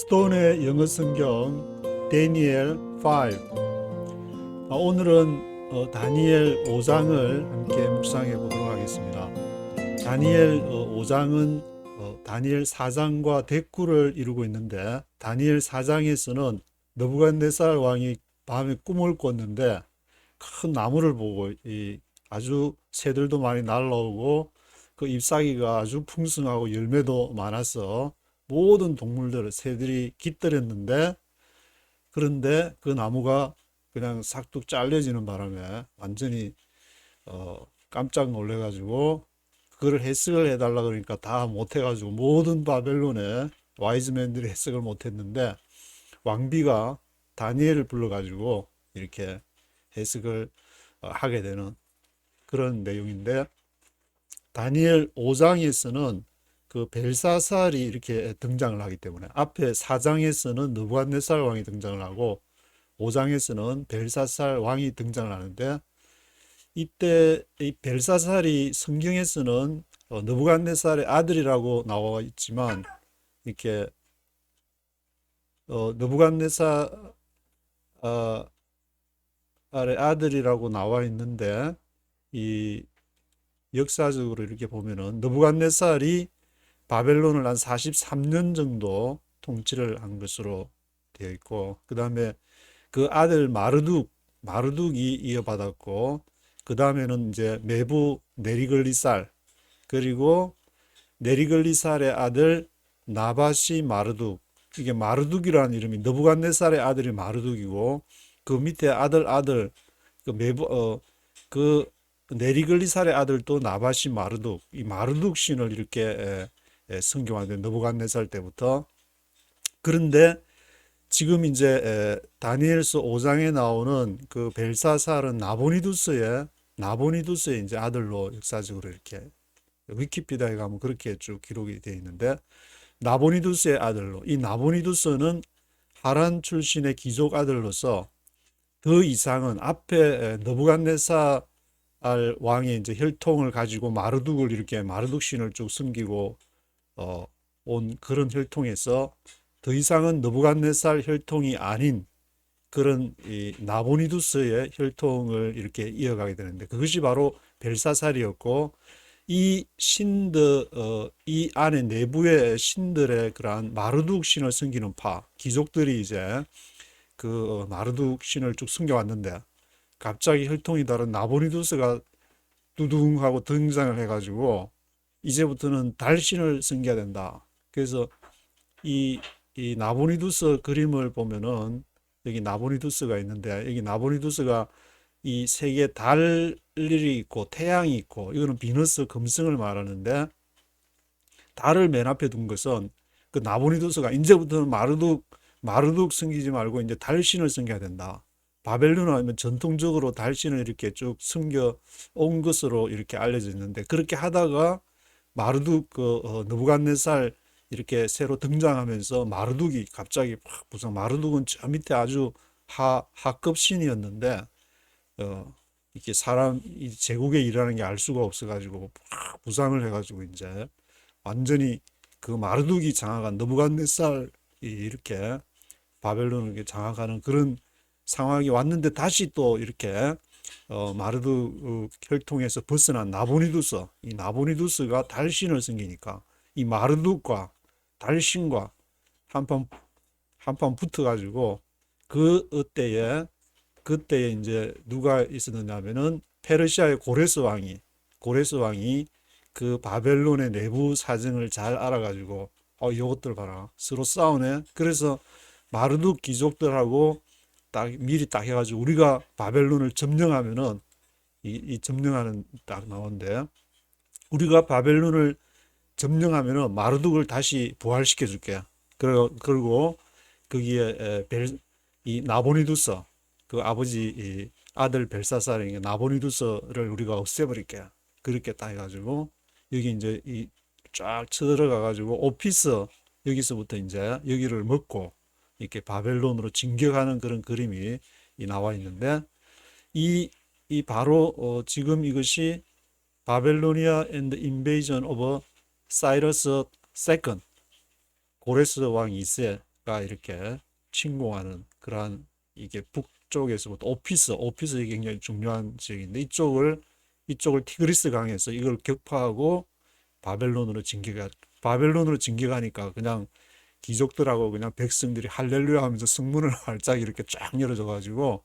스톤의 영어 성경 다니엘 5. 오늘은 다니엘 5장을 함께 묵상해 보도록 하겠습니다. 다니엘 5장은 다니엘 4장과 대꾸를 이루고 있는데, 다니엘 4장에서는 느부갓네살 왕이 밤에 꿈을 꿨는데 큰 나무를 보고 아주 새들도 많이 날라오고 그 잎사귀가 아주 풍성하고 열매도 많아서 모든 동물들, 새들이 깃들였는데, 그런데 그 나무가 그냥 싹둑 잘려지는 바람에 완전히 깜짝 놀래가지고 그걸 해석을 해달라 그러니까 다 못해가지고 모든 바벨론의 와이즈맨들이 해석을 못했는데, 왕비가 다니엘을 불러가지고 이렇게 해석을 하게 되는 그런 내용인데, 다니엘 5장에서는 그 벨사살이 이렇게 등장을 하기 때문에 앞에 4장에서는 느부갓네살 왕이 등장을 하고 5장에서는 벨사살 왕이 등장을 하는데, 이때 이 벨사살이 성경에서는 느부갓네살의 아들이라고 나와 있지만, 이렇게 느부갓네살의 아들이라고 나와 있는데, 이 역사적으로 이렇게 보면은 느부갓네살이 바벨론을 한 43년 정도 통치를 한 것으로 되어 있고, 그 다음에 그 아들 마르둑이 이어받았고, 그 다음에는 이제 메부 네리글리살, 그리고 네리글리살의 아들 나바시 마르둑. 이게 마르둑이라는 이름이, 느부갓네살의 아들이 마르둑이고, 그 밑에 그 그 네리글리살의 아들도 나바시 마르둑, 이 마르둑 신을 이렇게 성경화된 느부갓네살 때부터. 그런데 지금 이제 다니엘서 5장에 나오는 그 벨사살은 나보니두스의 이제 아들로 역사적으로 이렇게 위키피디아에 가면 그렇게 쭉 기록이 되어 있는데, 나보니두스의 아들로, 이 나보니두스는 하란 출신의 귀족 아들로서 더 이상은 앞에 느부갓네살 왕의 이제 혈통을 가지고 마르둑을 이렇게 마르둑 신을 쭉 섬기고 온 그런 혈통에서 더 이상은 느부갓네살 혈통이 아닌 그런 이 나보니두스의 혈통을 이렇게 이어가게 되는데, 그것이 바로 벨사살이었고, 이 신들, 이 안에 내부의 신들의 그러한 마르둑 신을 섬기는 귀족들이 이제 그 마르둑 신을 쭉 섬겨왔는데, 갑자기 혈통이 다른 나보니두스가 두둥하고 등장을 해가지고 이제부터는 달신을 섬겨야 된다. 그래서 이, 이 나보니두스 그림을 보면은 여기 나보니두스가 있는데, 여기 나보니두스가 이 세계 달이 있고 태양이 있고, 이거는 비너스 금성을 말하는데, 달을 맨 앞에 둔 것은 그 나보니두스가 이제부터는 마르둑 섬기지 말고 이제 달신을 섬겨야 된다. 바벨론은 아니면 전통적으로 달신을 이렇게 쭉 섬겨 온 것으로 이렇게 알려져 있는데, 그렇게 하다가 마르둑 느부갓네살 이렇게 새로 등장하면서 마르둑이 갑자기 팍 부상. 마르둑은 저 밑에 아주 하급 신이었는데 이렇게 사람 이 제국에 일하는 게 알 수가 없어가지고 팍 부상을 해가지고 이제 완전히 그 마르둑이 장악한 느부갓네살이 이렇게 바벨론을 이렇게 장악하는 그런 상황이 왔는데, 다시 또 이렇게 마르둑 혈통에서 벗어난 이 나보니두스가 달신을 섬기니까 이 마르둑과 달신과 한판 붙어가지고, 그때에 이제 누가 있었느냐면은 페르시아의 고레스 왕이 그 바벨론의 내부 사정을 잘 알아가지고 이것들 봐라, 서로 싸우네. 그래서 마르둑 귀족들하고 딱 미리 딱 해가지고, 우리가 바벨론을 점령하면은 이 점령하는 딱 나오는데, 우리가 바벨론을 점령하면은 마르둑을 다시 부활시켜 줄게. 그리고 거기에 이 나보니두스, 그 아버지 이 아들 벨사살이 나보니두스를 우리가 없애버릴게. 그렇게 딱 해가지고 여기 이제 이 쫙 쳐들어가 가지고 오피스, 여기서부터 이제 여기를 먹고 이렇게 바벨론으로 진격하는 그런 그림이 나와 있는데, 이 바로 지금 이것이 바벨로니아 앤드 인베이전 오브 사이러스 세컨드, 고레스 왕 2세, 이렇게 침공하는 그러한 이게 북쪽에서부터 오피스 이게 굉장히 중요한 지역인데 이쪽을 티그리스 강에서 이걸 격파하고 바벨론으로 진격하니까 그냥 귀족들하고 그냥 백성들이 할렐루야 하면서 성문을 활짝 이렇게 쫙 열어줘 가지고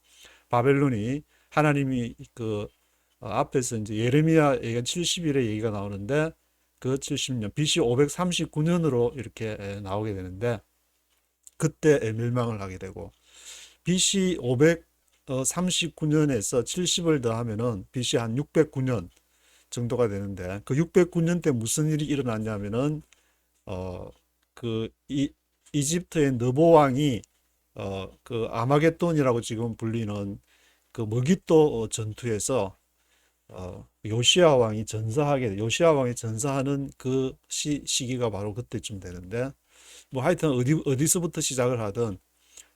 바벨론이 하나님이 앞에서 이제 예레미야 얘기가 70일의 얘기가 나오는데 그 70년 BC 539년으로 이렇게 나오게 되는데 그때 멸망을 하게 되고 BC 539년에서 70을 더하면은 BC 한 609년 정도가 되는데 그 609년 때 무슨 일이 일어났냐면은 어 그 이집트의 느보 왕이 그 아마겟돈이라고 지금 불리는 그 머깃도 전투에서 요시아 왕이 전사하는 그 시기가 바로 그때쯤 되는데 뭐 하여튼 어디서부터 시작을 하든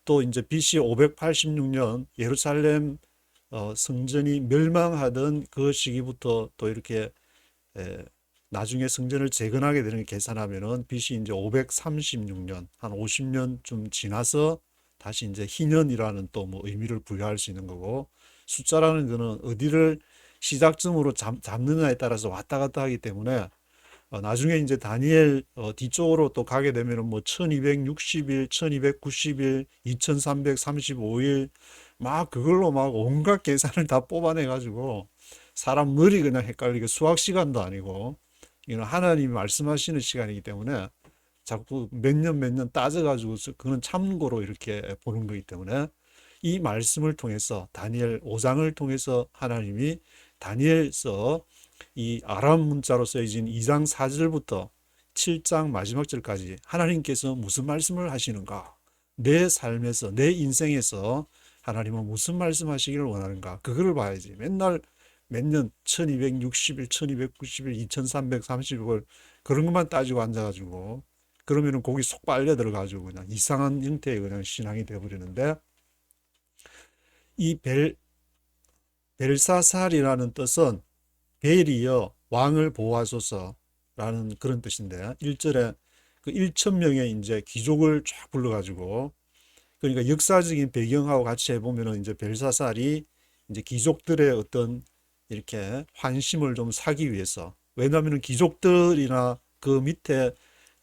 또 이제 BC 586년 예루살렘 성전이 멸망하던 그 시기부터 또 이렇게 에, 나중에 성전을 재건하게 되는 게 계산하면은 BC 이제 536년 한 50년쯤 지나서 다시 이제 희년이라는 또 뭐 의미를 부여할 수 있는 거고 숫자라는 거는 어디를 시작점으로 잡느냐에 따라서 왔다 갔다 하기 때문에 나중에 이제 다니엘 뒤쪽으로 또 가게 되면은 뭐 1260일, 1290일, 2335일 막 그걸로 막 온갖 계산을 다 뽑아내 가지고 사람 머리 그냥 헷갈리게 수학 시간도 아니고 이건 하나님이 말씀하시는 시간이기 때문에 자꾸 몇 년 몇 년 따져가지고 그는 참고로 이렇게 보는 거기 때문에 이 말씀을 통해서 다니엘 5장을 통해서 하나님이 다니엘서 이 아람 문자로 쓰여진 2장 4절부터 7장 마지막 절까지 하나님께서 무슨 말씀을 하시는가? 내 삶에서, 내 인생에서 하나님은 무슨 말씀하시기를 원하는가? 그거를 봐야지. 맨날 몇 년, 1260일, 1290일, 2330일 그런 것만 따지고 앉아가지고 그러면은 거기 속 빨려 들어가지고 그냥 이상한 형태의 그냥 신앙이 되어버리는데 이 벨사살이라는 뜻은 벨이여 왕을 보호하소서라는 그런 뜻인데 1절에 그 1,000명의 이제 귀족을 쫙 불러가지고 그러니까 역사적인 배경하고 같이 해보면은 이제 벨사살이 이제 귀족들의 어떤 이렇게 환심을 좀 사기 위해서 왜냐하면 귀족들이나 그 밑에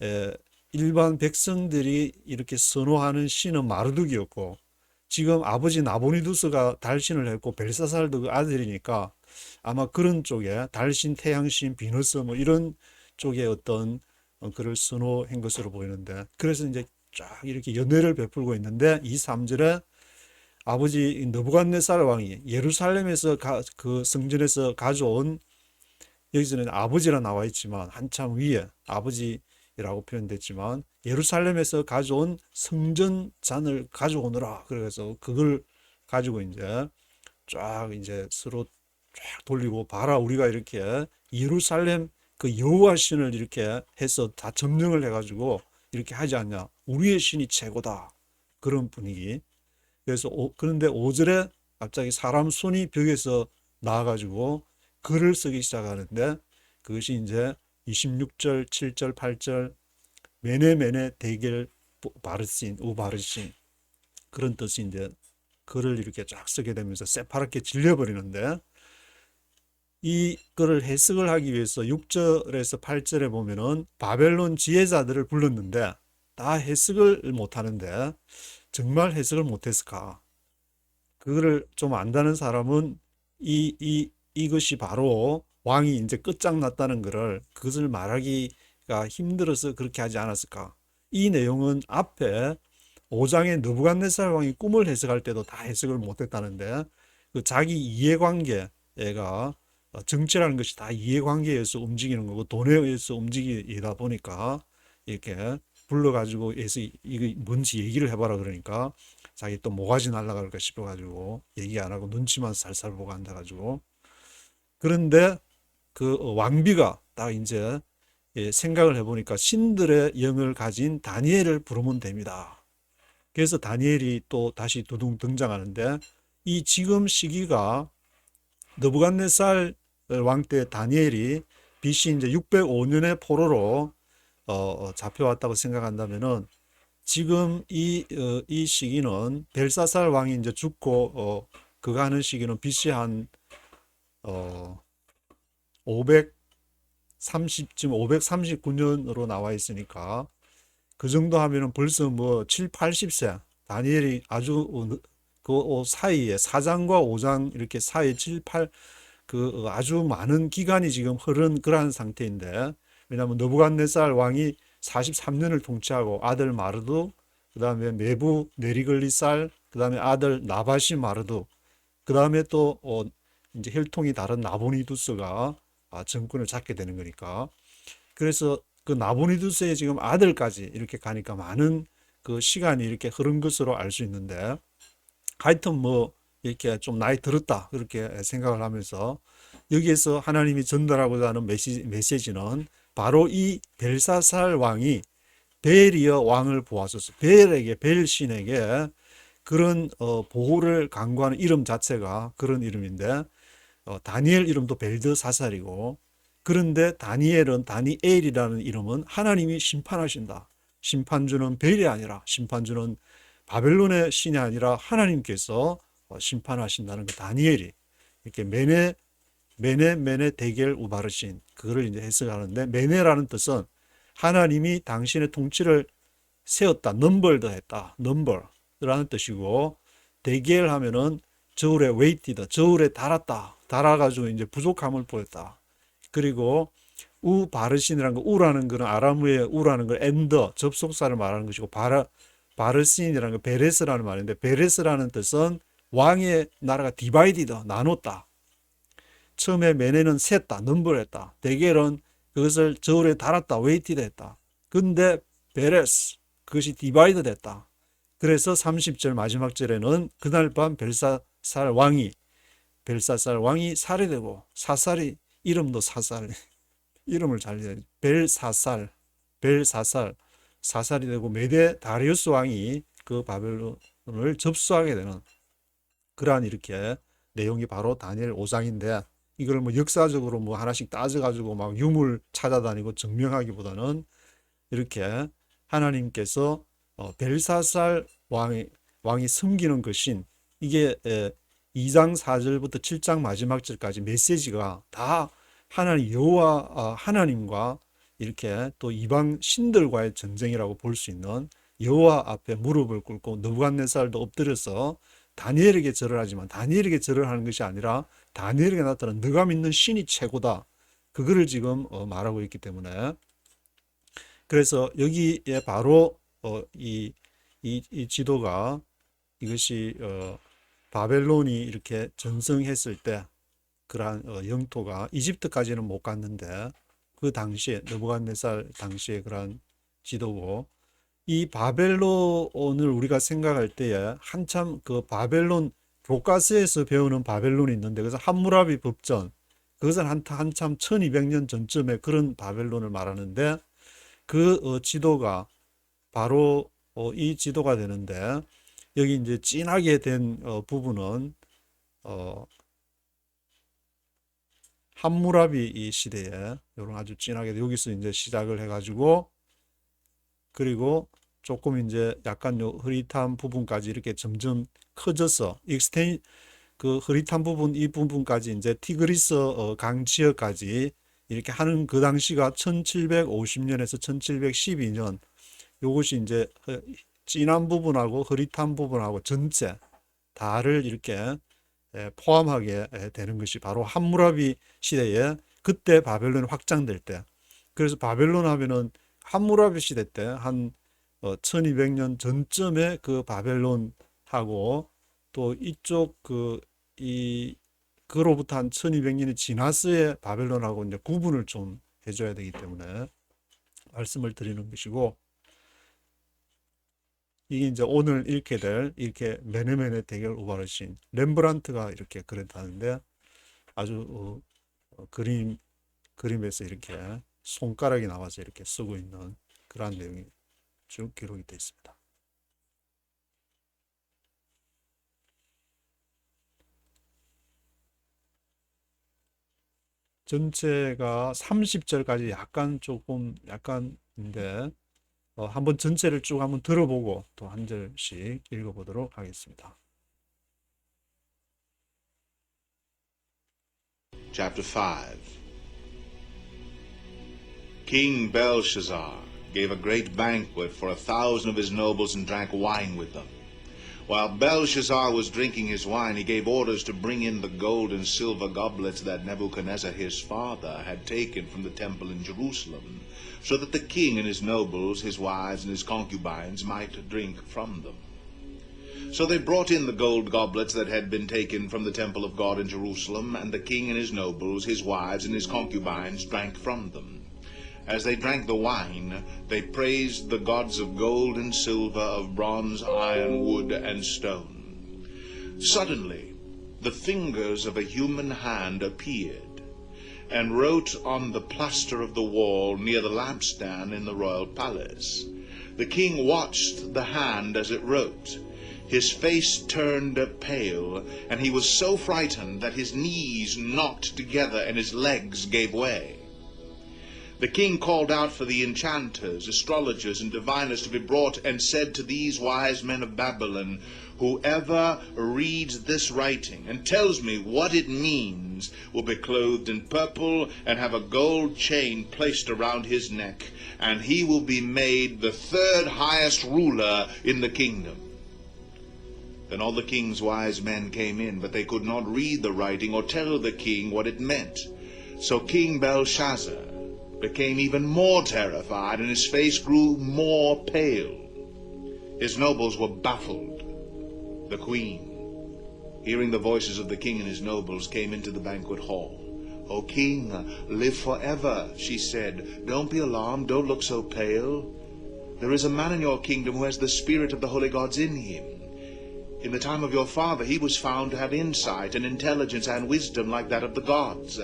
에, 일반 백성들이 이렇게 선호하는 신은 마르둑이었고 지금 아버지 나보니두스가 달신을 했고 벨사살도 그 아들이니까 아마 그런 쪽에 달신, 태양신, 비너스 뭐 이런 쪽에 어떤 그를 선호한 것으로 보이는데 그래서 이제 쫙 이렇게 연회를 베풀고 있는데 이 3절에 아버지 느부갓네살 왕이 예루살렘에서 그 성전에서 가져온 여기서는 아버지라 나와 있지만 한참 위에 아버지라고 표현됐지만 예루살렘에서 가져온 성전잔을 가져오느라 그래서 그걸 가지고 이제 쫙 이제 서로 쫙 돌리고 봐라 우리가 이렇게 예루살렘 그 여호와 신을 이렇게 해서 다 점령을 해가지고 이렇게 하지 않냐 우리의 신이 최고다 그런 분위기 그래서 그런데 5절에 갑자기 사람 손이 벽에서 나와가지고 글을 쓰기 시작하는데 그것이 이제 26절, 7절, 8절 메네 대겔 바르신 우바르신 그런 뜻이 이제 글을 이렇게 쫙 쓰게 되면서 새파랗게 질려버리는데 이 글을 해석을 하기 위해서 6절에서 8절에 보면은 바벨론 지혜자들을 불렀는데 다 해석을 못하는데 정말 해석을 못했을까? 그거를 좀 안다는 사람은 이것이 바로 왕이 이제 끝장났다는 것을 그것을 말하기가 힘들어서 그렇게 하지 않았을까? 이 내용은 앞에 5장의 느부갓네살 왕이 꿈을 해석할 때도 다 해석을 못했다는데 그 자기 이해관계가 정치라는 것이 다 이해관계에서 움직이는 거고 돈에 의해서 움직이다 보니까 이렇게 불러가지고 해서 이거 뭔지 얘기를 해봐라 그러니까 자기 또 모가지 날라갈까 싶어가지고 얘기 안 하고 눈치만 살살 보고 앉아가지고 그런데 그 왕비가 딱 이제 생각을 해보니까 신들의 영을 가진 다니엘을 부르면 됩니다. 그래서 다니엘이 또 다시 두둥 등장하는데 이 지금 시기가 느부갓네살 왕 때 다니엘이 BC 이제 605년의 포로로 잡혀왔다고 생각한다면은 지금 이 시기는 벨사살 왕이 이제 죽고 그가 하는 시기는 BC 한 530, 지금 539년으로 나와 있으니까 그 정도 하면은 벌써 뭐 7, 80세 다니엘이 아주 그 사이에 4장과 5장 이렇게 사이에 7, 8 아주 많은 기간이 지금 흐른 그러한 상태인데, 왜냐하면 느부갓네살 왕이 43년을 통치하고 아들 마르두, 그 다음에 메부 네리글리살, 그 다음에 아들 나바시 마르두, 그 다음에 또 이제 혈통이 다른 나보니두스가 정권을 잡게 되는 거니까. 그래서 그 나보니두스의 지금 아들까지 이렇게 가니까 많은 그 시간이 이렇게 흐른 것으로 알 수 있는데, 하여튼 뭐 이렇게 좀 나이 들었다 그렇게 생각을 하면서 여기에서 하나님이 전달하고자 하는 메시지는 바로 이 벨사살 왕이 벨이여 왕을 보아소서, 벨 신에게 그런 보호를 강구하는 이름 자체가 그런 이름인데, 다니엘 이름도 벨드사살이고, 그런데 다니엘이라는 이름은 하나님이 심판하신다. 심판주는 벨이 아니라, 심판주는 바벨론의 신이 아니라 하나님께서 심판하신다는 그 다니엘이 이렇게 메네 데겔 우바르신, 그거를 이제 해석하는데, 메네라는 뜻은 하나님이 당신의 통치를 세웠다, 넘벌드 했다, 넘벌라는 뜻이고, 데겔 하면은 저울에 웨이티드, 저울에 달았다, 달아가지고 이제 부족함을 보였다. 그리고 바르신이라는 거, 우라는 거는 아람어의 우라는 걸 엔더, 접속사를 말하는 것이고, 바르신이라는 거 베레스라는 말인데, 베레스라는 뜻은 왕의 나라가 디바이디드, 나눴다. 처음에 메네는 셌다, 넘버했다. 데겔은 그것을 저울에 달았다, 웨이티드 했다. 근데 베레스, 그것이 디바이드 됐다. 그래서 30절 마지막 절에는 그날 밤 벨사살 왕이 살해되고, 사살이, 이름도 사살, 이름을 잘 해야 돼. 벨사살, 사살이 되고, 메데 다리우스 왕이 그 바벨론을 접수하게 되는 그러한 이렇게 내용이 바로 다니엘 5장인데, 이걸 뭐 역사적으로 뭐 하나씩 따져가지고 막 유물 찾아다니고 증명하기보다는 이렇게 하나님께서 벨사살 왕이 섬기는 그 신, 이게 2장 4절부터 7장 마지막 절까지 메시지가 다 하나님 여호와 하나님과 이렇게 또 이방 신들과의 전쟁이라고 볼 수 있는, 여호와 앞에 무릎을 꿇고 느부갓네살도 엎드려서 다니엘에게 절을 하지만 다니엘에게 절을 하는 것이 아니라 다니엘에게 나타난 너가 믿는 신이 최고다, 그거를 지금 말하고 있기 때문에, 그래서 여기에 바로 이 지도가, 이것이 바벨론이 이렇게 전성했을 때 그러한 영토가 이집트까지는 못 갔는데, 그 당시에 느부갓네살 당시에 그러한 지도고, 이 바벨론을 우리가 생각할 때에 한참 그 바벨론 교과서에서 배우는 바벨론이 있는데, 그래서 함무라비 법전, 그것은 한참 1200년 전쯤에 그런 바벨론을 말하는데, 그 지도가 바로 이 지도가 되는데, 여기 이제 진하게 된 부분은 함무라비 이 시대에 이런 아주 진하게 여기서 이제 시작을 해가지고, 그리고 조금 이제 약간 요 흐릿한 부분까지 이렇게 점점 커져서 그 흐릿한 부분, 이 부분까지 이제 티그리스 강 지역까지 이렇게 하는 그 당시가 1750년에서 1712년, 요것이 이제 진한 부분하고 흐릿한 부분하고 전체 다를 이렇게 포함하게 되는 것이 바로 함무라비 시대에, 그때 바벨론이 확장될 때, 그래서 바벨론 하면은 함무라비 시대 때 한 1200년 전쯤에 그 바벨론하고 또 이쪽 그로부터 한 1200년이 지나서의 바벨론하고 이제 구분을 좀 해줘야 되기 때문에 말씀을 드리는 것이고, 이게 이제 오늘 읽게 될 이렇게 메네메네 대결 우바르신, 렘브란트가 이렇게 그랬다는데, 아주 그림에서 이렇게 손가락이 나와서 이렇게 쓰고 있는 그러한 내용이 쭉 기록이 되어 있습니다. 전체가 30절까지 약간인데, 한번 전체를 쭉 한번 들어보고 또 한 절씩 읽어보도록 하겠습니다. Chapter 5. King Belshazzar gave a great banquet for 1,000 of his nobles and drank wine with them. While Belshazzar was drinking his wine, he gave orders to bring in the gold and silver goblets that Nebuchadnezzar his father had taken from the temple in Jerusalem, so that the king and his nobles, his wives, and his concubines might drink from them. So they brought in the gold goblets that had been taken from the temple of God in Jerusalem, and the king and his nobles, his wives, and his concubines drank from them. As they drank the wine, they praised the gods of gold and silver, of bronze, iron, wood, and stone. Suddenly, the fingers of a human hand appeared, and wrote on the plaster of the wall near the lampstand in the royal palace. The king watched the hand as it wrote. His face turned pale, and he was so frightened that his knees knocked together and his legs gave way. The king called out for the enchanters, astrologers, and diviners to be brought, and said to these wise men of Babylon, "Whoever reads this writing and tells me what it means will be clothed in purple and have a gold chain placed around his neck, and he will be made the third highest ruler in the kingdom." Then all the king's wise men came in, but they could not read the writing or tell the king what it meant. So King Belshazzar became even more terrified, and his face grew more pale. His nobles were baffled. The queen, hearing the voices of the king and his nobles, came into the banquet hall. "O king, live forever," she said. "Don't be alarmed, don't look so pale. There is a man in your kingdom who has the spirit of the holy gods in him. In the time of your father, he was found to have insight and intelligence and wisdom like that of the gods.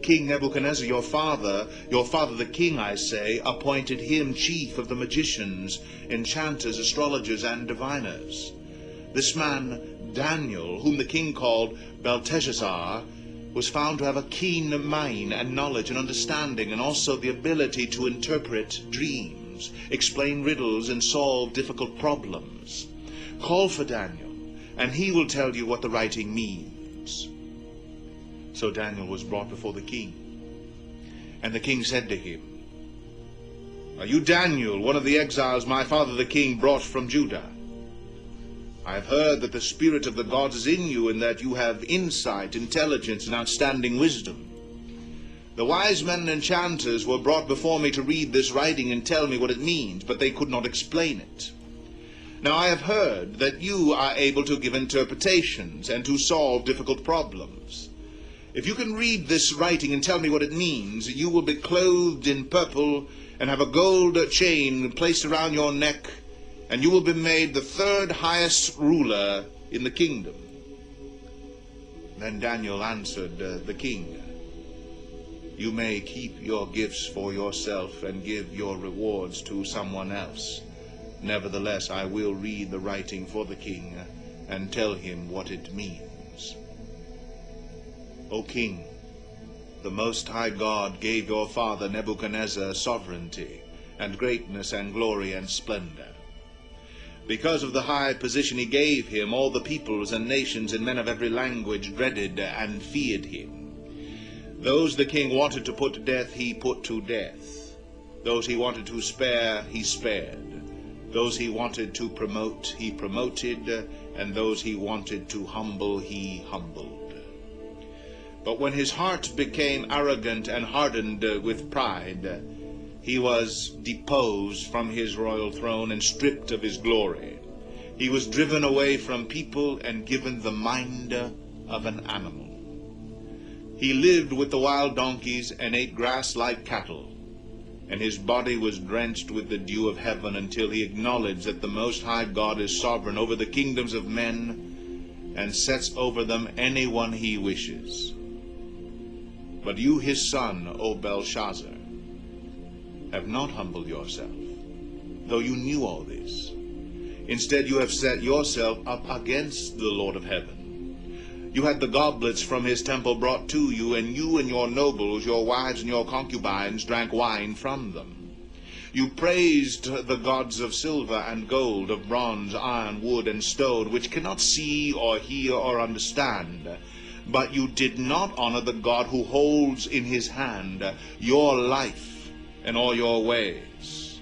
King Nebuchadnezzar, your father the king, I say, appointed him chief of the magicians, enchanters, astrologers, and diviners. This man, Daniel, whom the king called Belteshazzar, was found to have a keen mind and knowledge and understanding, and also the ability to interpret dreams, explain riddles, and solve difficult problems. Call for Daniel, and he will tell you what the writing means." So Daniel was brought before the king. And the king said to him, "Are you Daniel, one of the exiles my father the king brought from Judah? I have heard that the spirit of the gods is in you, and that you have insight, intelligence, and outstanding wisdom. The wise men and enchanters were brought before me to read this writing and tell me what it means, but they could not explain it. Now I have heard that you are able to give interpretations and to solve difficult problems. If you can read this writing and tell me what it means, you will be clothed in purple and have a gold chain placed around your neck, and you will be made the third highest ruler in the kingdom." Then Daniel answered the king, "You may keep your gifts for yourself and give your rewards to someone else. Nevertheless, I will read the writing for the king and tell him what it means. O king, the Most High God gave your father Nebuchadnezzar sovereignty and greatness and glory and splendor. Because of the high position he gave him, all the peoples and nations and men of every language dreaded and feared him. Those the king wanted to put to death, he put to death. Those he wanted to spare, he spared. Those he wanted to promote, he promoted, and those he wanted to humble, he humbled. But when his heart became arrogant and hardened with pride, he was deposed from his royal throne and stripped of his glory. He was driven away from people and given the mind of an animal. He lived with the wild donkeys and ate grass like cattle, and his body was drenched with the dew of heaven until he acknowledged that the Most High God is sovereign over the kingdoms of men and sets over them anyone he wishes. But you, his son, O Belshazzar, have not humbled yourself, though you knew all this. Instead, you have set yourself up against the Lord of heaven. You had the goblets from his temple brought to you, and your nobles, your wives, and your concubines drank wine from them. You praised the gods of silver and gold, of bronze, iron, wood, and stone, which cannot see or hear or understand. But you did not honor the God who holds in his hand your life and all your ways.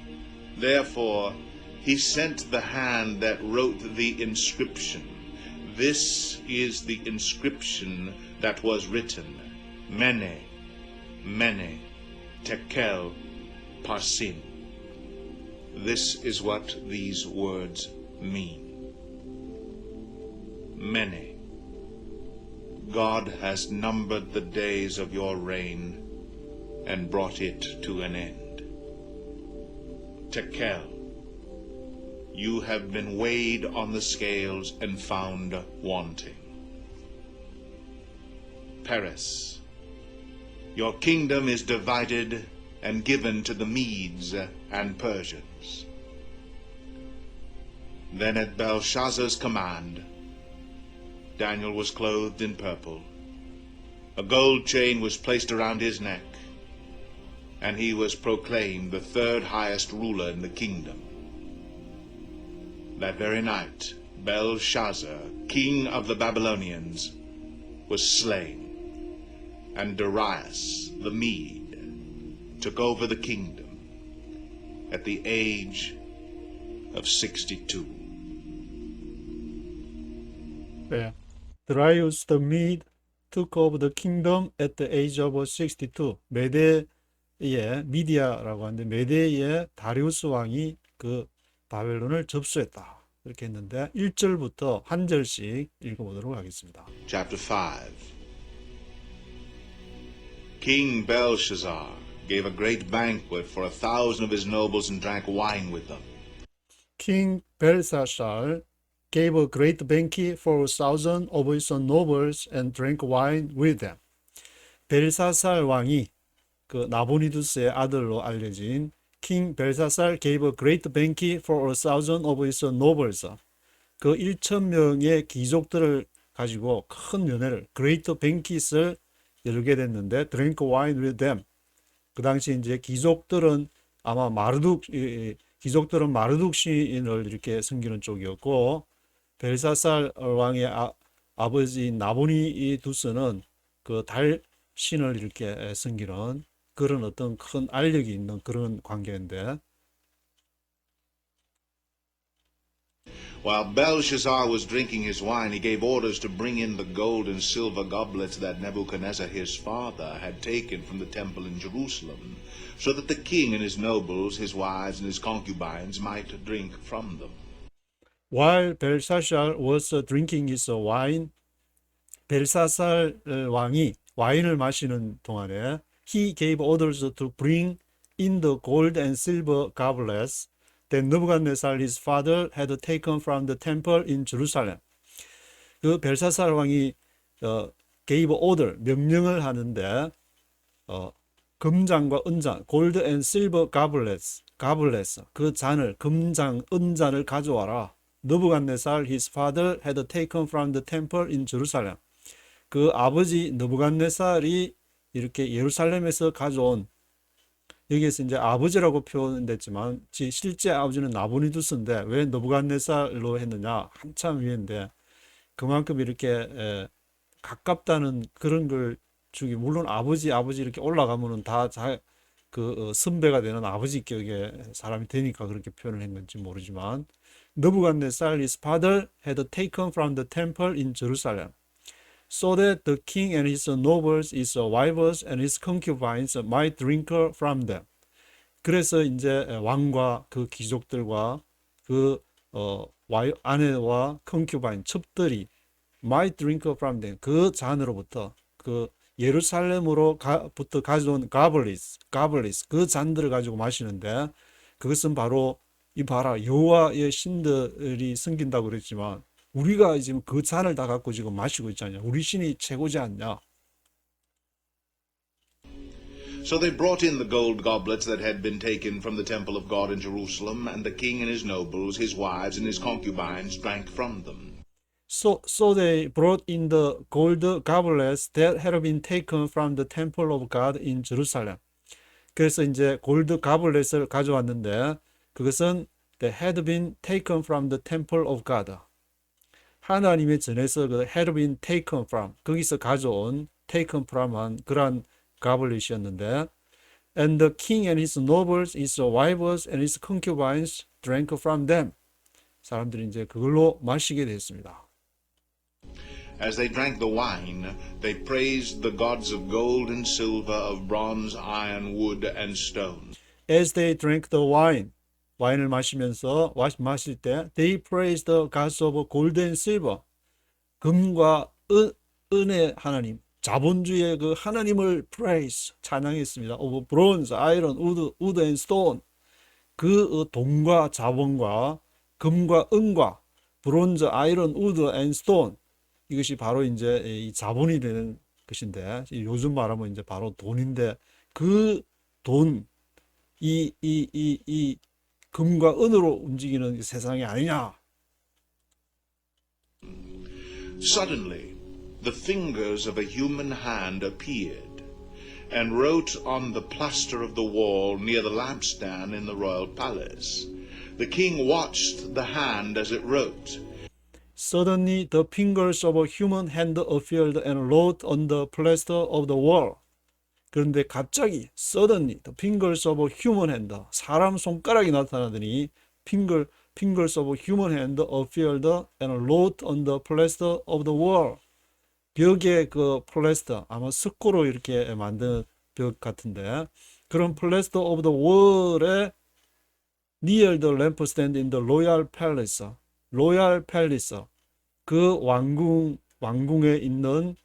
Therefore, he sent the hand that wrote the inscription. This is the inscription that was written: Mene, Mene, Tekel, Parsin. This is what these words mean. Mene. God has numbered the days of your reign and brought it to an end. Tekel. You have been weighed on the scales and found wanting. Peres. Your kingdom is divided and given to the Medes and Persians. Then at Belshazzar's command, Daniel was clothed in purple. A gold chain was placed around his neck, and he was proclaimed the third highest ruler in the kingdom. That very night, Belshazzar, king of the Babylonians, was slain, and Darius the Mede took over the kingdom at the age of 62. 네. Darius the Mede took over the kingdom at the age of 62. 메대의 미디아라고 하는데 메대의 다리우스 왕이 그 바벨론을 접수했다. 이렇게 했는데 1절부터 한 절씩 읽어보도록 하겠습니다. Chapter 5. King Belshazzar gave a great banquet for 1,000 of his nobles and drank wine with them. King Belshazzar gave a great banquet for 1,000 of his nobles and drank wine with them. 벨사살 왕이 그 나보니두스의 아들로 알려진 king 벨사살 gave a great banquet for 1,000 of his nobles. 그 1,000명의 귀족들을 가지고 큰 면회를 great banquet을 열게 됐는데 drank wine with them. 그 당시 이제 귀족들은 아마 귀족들은 마르둑 시인을 이렇게 섬기는 쪽이었고 벨사살 왕의 아버지 나보니두스는 그 달 신을 이렇게 섬기는 그런 어떤 큰 알력이 있는 그런 관계인데 While Belshazzar was drinking his wine, he gave orders to bring in the gold and silver goblets that Nebuchadnezzar his father had taken from the temple in Jerusalem, so that the king and his nobles, his wives, and his concubines might drink from them. While Belshazzar was drinking his wine, 벨사살 왕이 와인을 마시는 동안에 he gave orders to bring in the gold and silver goblets that Nebuchadnezzar his father had taken from the temple in Jerusalem. 그 벨사살 왕이 gave order 명령을 하는데 금잔과 은잔 gold and silver goblets 그 잔을 금잔 은잔을 가져와라. Nebuchadnezzar his father had taken from the temple in Jerusalem. 그 아버지 느부갓네살이 이렇게 예루살렘에서 가져온 여기에서 이제 아버지라고 표현됐지만 실제 아버지는 나보니두스인데 왜 느부갓네살로 했느냐 한참 위인데 그만큼 이렇게 가깝다는 그런 걸 주기 물론 아버지 이렇게 올라가면은 다 그 선배가 되는 아버지 격의 사람이 되니까 그렇게 표현을 한 건지 모르지만 느부갓네살 his father had taken from the temple in Jerusalem. So that the king and his nobles, his wives and his concubines might drink from them. 그래서 이제 왕과 그 귀족들과 그 아내와 concubine 첩들이 might drink from them. 그 잔으로부터 그 예루살렘으로부터 가져온 가블리스 그 잔들을 가지고 마시는데 그것은 바로 이 봐라 여호와의 신들이 섬긴다고 그랬지만. 우리가 지금 그 잔을 다 갖고 지금 마시고 있잖아요. 우리 신이 최고지 않냐? So they brought in the gold goblets that had been taken from the temple of God in Jerusalem, and the king and his nobles, his wives, and his concubines drank from them. So they brought in the gold goblets that had been taken from the temple of God in Jerusalem. 그래서 이제 골드 가블렛을 가져왔는데 그것은 they had been taken from the temple of God. 하나님의 전에서 그 had been taken from 거기서 가져온 taken from한 그러한 가블렛이었는데 and the king and his nobles, his wives and his concubines drank from them. 사람들이 이제 그걸로 마시게 됐습니다. As they drank the wine, they praised the gods of gold and silver, of bronze, iron, wood, and stone. As they drank the wine, 와인을 마시면서 마실 때 they praised the gods of gold and silver, 금과 은의 하나님, 자본주의의 그 하나님을 praise, 찬양했습니다. of bronze, iron, wood and stone, 그 동과 자본과 금과 은과 브론즈, 아이런, 우드 앤 스톤, 이것이 바로 이제 이 자본이 되는 것인데 요즘 말하면 이제 바로 돈인데 그 돈, 이 금과 은으로 움직이는 세상이 아니냐. Suddenly, the fingers of a human hand appeared and wrote on the plaster of the wall near the lampstand in the royal palace. The king watched the hand as it wrote. Suddenly the fingers of a human hand appeared and wrote on the plaster of the wall. 그런데 갑자기 suddenly the fingers of a human hand, 사람 손가락이 나타나더니 fingers of a human hand appeared and wrote on the plaster of the wall. 벽에 그 플래스터, 아마 석고로 이렇게 만든 벽 같은데 그런 plaster of the wall에 near the lampstand in the royal palace, 로얄 팰리스, 그 왕궁에 있는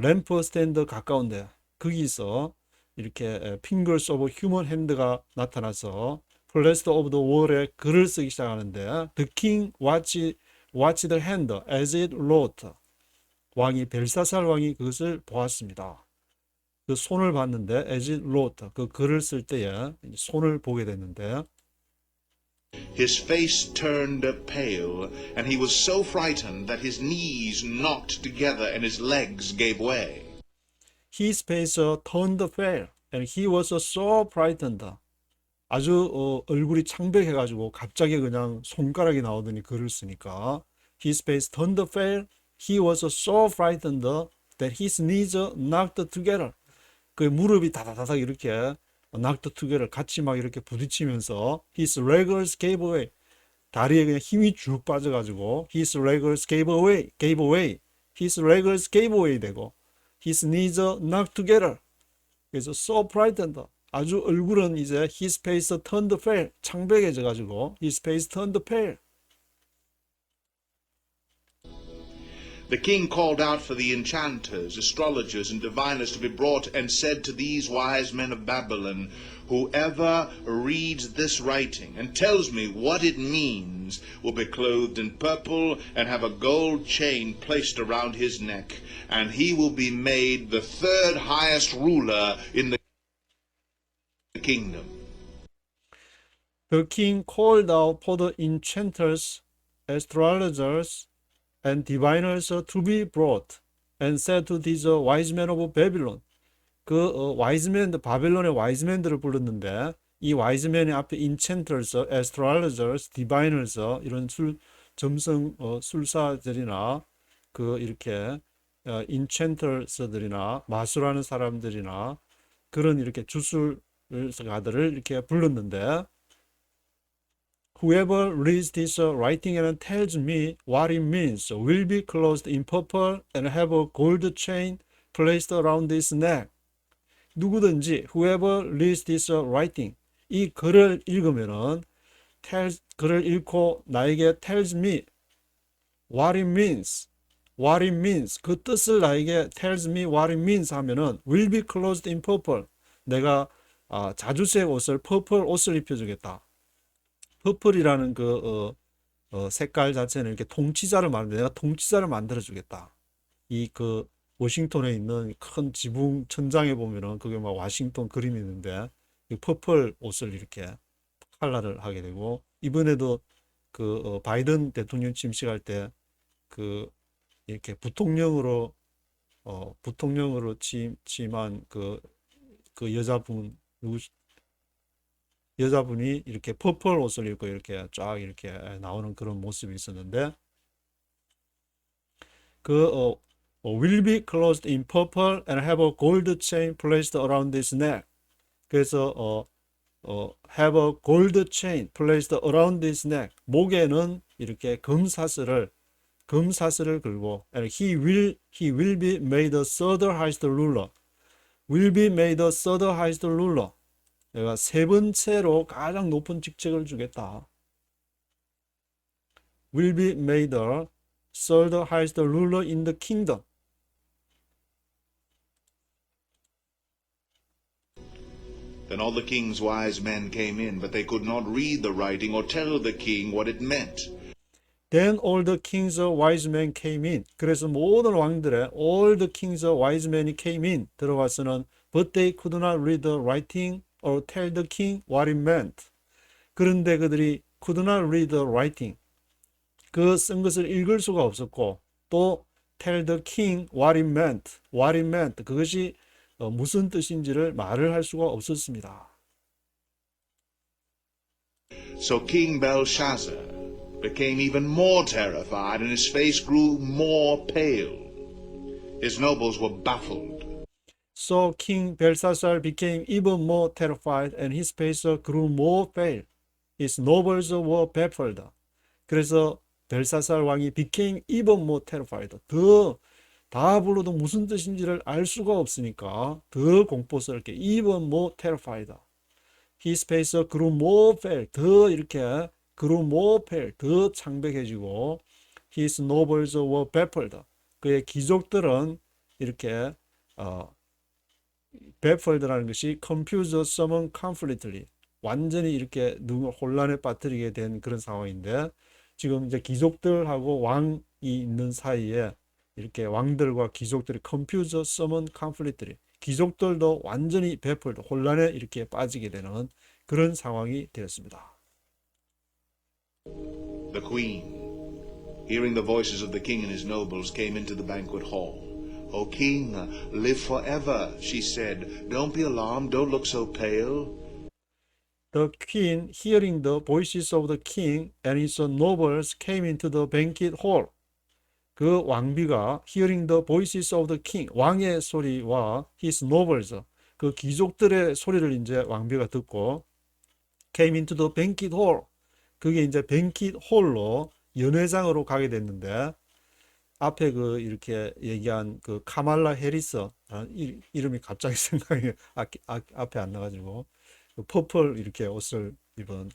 램프 스탠드 가까운데 거기서 이렇게 fingers of human hand가 나타나서 plaster of the wall에 글을 쓰기 시작하는데 the king watched the hand as it wrote. 왕이 벨사살 왕이 그것을 보았습니다. 그 손을 봤는데 as it wrote, 그 글을 쓸 때에 손을 보게 됐는데 His face turned pale, and he was so frightened that his knees knocked together and his legs gave way. His face turned pale, and he was so frightened. 아주 얼굴이 창백해가지고 갑자기 그냥 손가락이 나오더니 글을 쓰니까 His face turned pale, he was so frightened that his knees knocked together. 그 무릎이 다다다닥 이렇게 knocked together 같이 막 이렇게 부딪히면서 his legs gave way. 다리에 그냥 힘이 쭉 빠져가지고 his legs gave way. his legs gave way 되고 his knees knocked together. 그래서 so frightened. 아주 얼굴은 이제 his face turned pale. 창백해져가지고 his face turned pale. The king called out for the enchanters, astrologers, and diviners to be brought, and said to these wise men of Babylon, whoever reads this writing and tells me what it means will be clothed in purple and have a gold chain placed around his neck, and he will be made the third highest ruler in the kingdom. The king called out for the enchanters, astrologers, and diviners to be brought, and said to these wise men of Babylon. 그 와이즈맨, 바벨론의 와이즈맨들을 불렀는데 이 와이즈맨의 앞에 enchanters, astrologers, diviners 이런 점성 술사들이나 그 이렇게 enchanters들이나 마술하는 사람들이나 그런 이렇게 주술가들을 이렇게 불렀는데 Whoever reads this writing and tells me what it means will be clothed in purple and have a gold chain placed around his neck. 누구든지 whoever reads this writing, 이 글을 읽으면은 글을 읽고 나에게 tells me what it means, 그 뜻을 나에게 tells me what it means 하면은 will be clothed in purple. 내가 자주색 옷을 purple 옷을 입혀주겠다. 퍼플이라는 그 색깔 자체는 이렇게 통치자를 내가 통치자를 만들어 주겠다. 이 그 워싱턴에 있는 큰 지붕 천장에 보면은 그게 막 와싱턴 그림이 있는데 이 퍼플 옷을 이렇게 컬러를 하게 되고 이번에도 그 바이든 대통령 침식할 때 그 이렇게 부통령으로 취임한 그 여자분 여자분이 이렇게 퍼플 옷을 입고 이렇게 쫙 이렇게 나오는 그런 모습이 있었는데 will be clothed in purple and have a gold chain placed around his neck. 그래서 have a gold chain placed around his neck. 목에는 이렇게 금사슬을 걸고 and he will be made the third highest ruler. will be made the third highest ruler. 내가 세 번째로 가장 높은 직책을 주겠다. will be made the third highest ruler in the kingdom. Then all the king's wise men came in, but they could not read the writing or tell the king what it meant. Then all the king's wise men came in. 그래서 모든 왕들의 all the king's wise men came in 들어가서는 but they could not read the writing or tell the king what it meant. 그런데 그들이 could not read the writing. 그 쓴 것을 읽을 수가 없었고 또 tell the king what it meant. what it meant. 그것이 무슨 뜻인지를 말을 할 수가 없었습니다. So King Belshazzar became even more terrified, and his face grew more pale. His nobles were baffled. So King Belshazzar became even more terrified, and his face grew more pale. His nobles were baffled. 그래서 벨사살 왕이 became even more terrified. 다 불러도 무슨 뜻인지를 알 수가 없으니까 더 공포스럽게 even more terrified. His face grew more pale. 더 이렇게 grew more pale. 더 창백해지고 His nobles were baffled. 그의 귀족들은 이렇게 baffled라는 것이 confuse someone completely. 완전히 이렇게 혼란에 빠뜨리게 된 그런 상황인데 지금 이제 귀족들하고 왕이 있는 사이에 이렇게 왕들과 귀족들이 confuse someone completely. 귀족들도 완전히 baffled, 혼란에 이렇게 빠지게 되는 그런 상황이 되었습니다. The queen, hearing the voices of the king and his nobles, came into the banquet hall. O king, live forever, she said. Don't be alarmed, don't look so pale. The queen, hearing the voices of the king and his nobles, came into the banquet hall. 그 왕비가 hearing the voices of the king, 왕의 소리와 his nobles, 그 귀족들의 소리를 이제 왕비가 듣고 came into the banquet hall. 그게 이제 banquet hall로 연회장으로 가게 됐는데 앞에 그 이렇게 얘기한 그 카말라 해리스 이름이 갑자기 생각이 앞에 안 나가지고 그 퍼플 이렇게 옷을 입은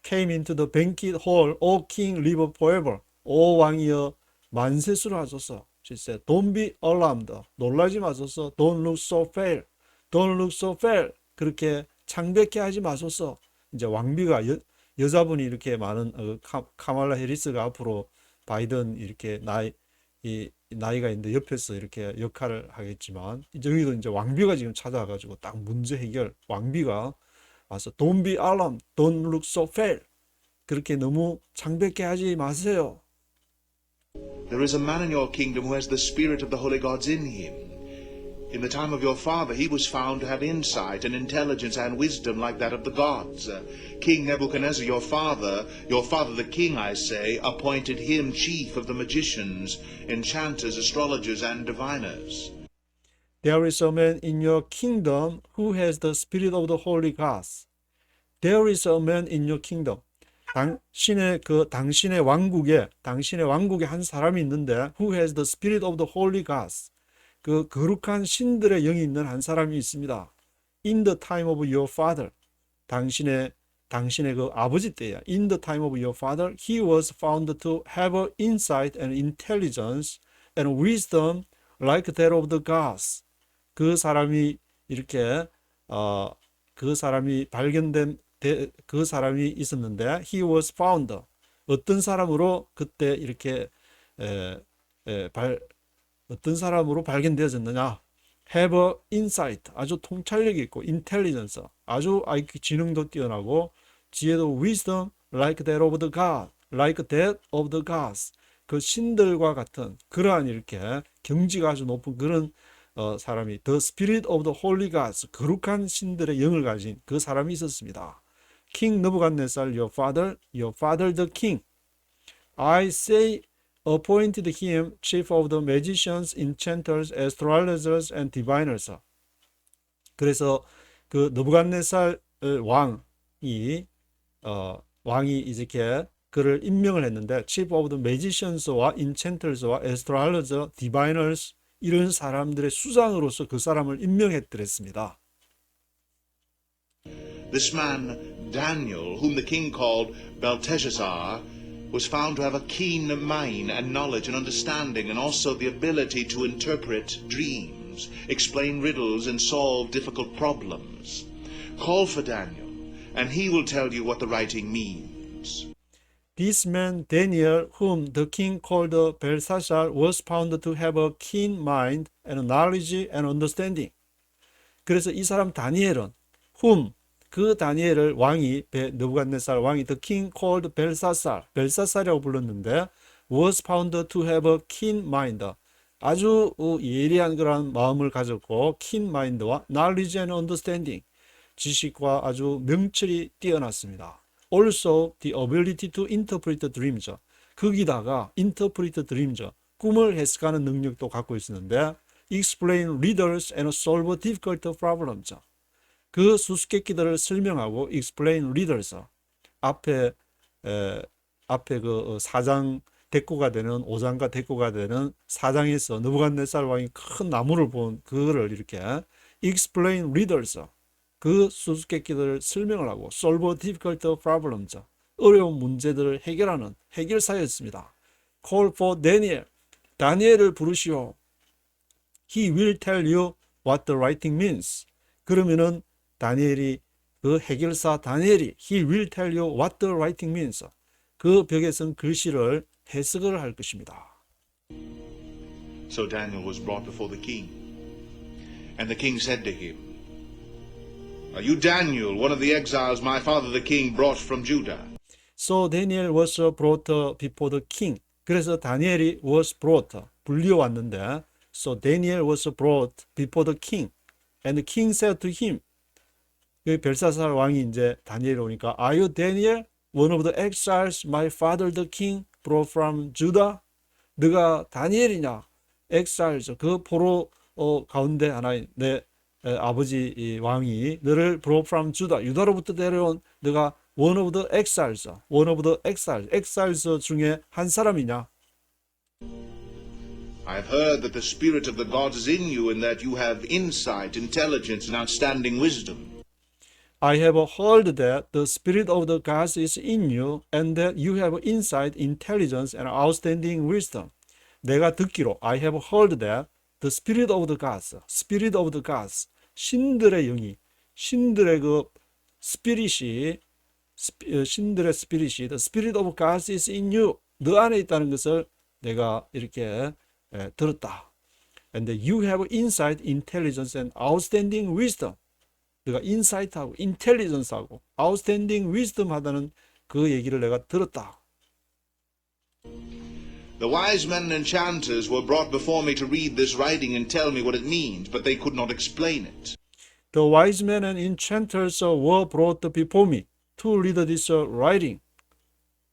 came into the banquet hall. O king, live forever. 오 왕이여 만세수를 하소서. She said, don't be alarmed. 놀라지 마소서. Don't look so pale. Don't look so pale. 그렇게 창백해 하지 마소서. 이제 왕비가 여자분이 이렇게 많은 카말라 해리스가 앞으로 바이든 이렇게 나이가 있는데 옆에서 이렇게 역할을 하겠지만 여기도 이제 왕비가 지금 찾아와가지고 딱 문제 해결. 왕비가 와서 don't be alarmed. Don't look so pale. 그렇게 너무 창백해 하지 마세요. There is a man in your kingdom who has the spirit of the holy gods in him. In the time of your father, he was found to have insight and intelligence and wisdom like that of the gods. King Nebuchadnezzar, your father the king, I say, appointed him chief of the magicians, enchanters, astrologers, and diviners. There is a man in your kingdom who has the spirit of the holy gods. There is a man in your kingdom. 당신의 왕국에 한 사람이 있는데 who has the spirit of the holy gods. 그 거룩한 신들의 영이 있는 한 사람이 있습니다. In the time of your father. 당신의 그 아버지 때야. In the time of your father, he was found to have insight and intelligence and wisdom like that of the gods. 그 사람이 이렇게 그 사람이 있었는데 he was found. 어떤 사람으로 그때 이렇게 어떤 사람으로 발견되어졌느냐? have a insight. 아주 통찰력이 있고 intelligence. 아주 IQ 지능도 뛰어나고 지혜도 wisdom like that of the God. like that of the gods. 그 신들과 같은 그러한 이렇게 경지가 아주 높은 그런 사람이 the spirit of the holy gods. 거룩한 신들의 영을 가진 그 사람이 있었습니다. King Nebuchadnezzar, your father the king. I say appointed him chief of the magicians, enchanters, astrologers, and diviners. 그래서 그 느부갓네살 왕이 이렇게 그를 임명을 했는데 chief of the magicians와 enchanters와 astrologers, diviners 이런 사람들의 수장으로서 그 사람을 임명했더랬습니다. This man, Daniel, whom the king called Belteshazzar, was found to have a keen mind and knowledge and understanding, and also the ability to interpret dreams, explain riddles, and solve difficult problems. Call for Daniel, and he will tell you what the writing means. This man Daniel, whom the king called Belshazzar, was found to have a keen mind and knowledge and understanding. 그래서 이 사람 다니엘은 그 다니엘을 느부갓네살 왕이 the king called 벨사살이라고 불렀는데 was found to have a keen mind. 아주 예리한 그런 마음을 가졌고 keen mind와 knowledge and understanding. 지식과 아주 명철이 뛰어났습니다. Also the ability to interpret dreams. 거기다가 interpret dreams. 꿈을 해석하는 능력도 갖고 있었는데 explain riddles and solve difficult problems. 그 수수께끼들을 설명하고 explain riddles. 앞에 그 4장 대꾸가 되는 5장과 대꾸가 되는 4장에서 느부갓네살 왕이 큰 나무를 본 그거를 이렇게 explain riddles. 그 수수께끼들을 설명을 하고 solve difficult problems. 어려운 문제들을 해결하는 해결사였습니다. Call for Daniel. 다니엘을 부르시오. He will tell you what the writing means. 그러면은 그 해결사 다니엘이 he will tell you what the writing means. 그 벽에 쓴 글씨를 해석을 할 것입니다. So Daniel was brought before the king, and the king said to him, Are you Daniel, one of the exiles my father the king brought from Judah? So Daniel was brought before the king. 그래서 다니엘이 was brought, 불려왔는데 So Daniel was brought before the king. And the king said to him, 그 벨사살 왕이 이제 다니엘 오니까 Are you Daniel, one of the exiles my father the king brought from Judah? 너가 다니엘이냐? exiles, 그 포로 가운데 하나인 내 아버지 왕이 너를 brought from Judah, 유다로부터 데려온 너가 one of the exiles 중에 한 사람이냐? I have heard that the spirit of the gods is in you, and that you have insight, intelligence, and outstanding wisdom. I have heard that the spirit of the gods is in you, and that you have insight, intelligence, and outstanding wisdom. 내가 듣기로 I have heard that the spirit of the gods, 신들의 영이, 신들의 그 스피릿이, 신들의 스피릿이, the spirit of gods is in you, 너 안에 있다는 것을 내가 이렇게 들었다. And that you have insight, intelligence, and outstanding wisdom. 내가 인사이트하고 인텔리전스하고 아웃스탠딩 위즈덤 하다는 그 얘기를 내가 들었다. The wise men and enchanters were brought before me to read this writing and tell me what it means, but they could not explain it. The wise men and enchanters were brought before me to read this writing.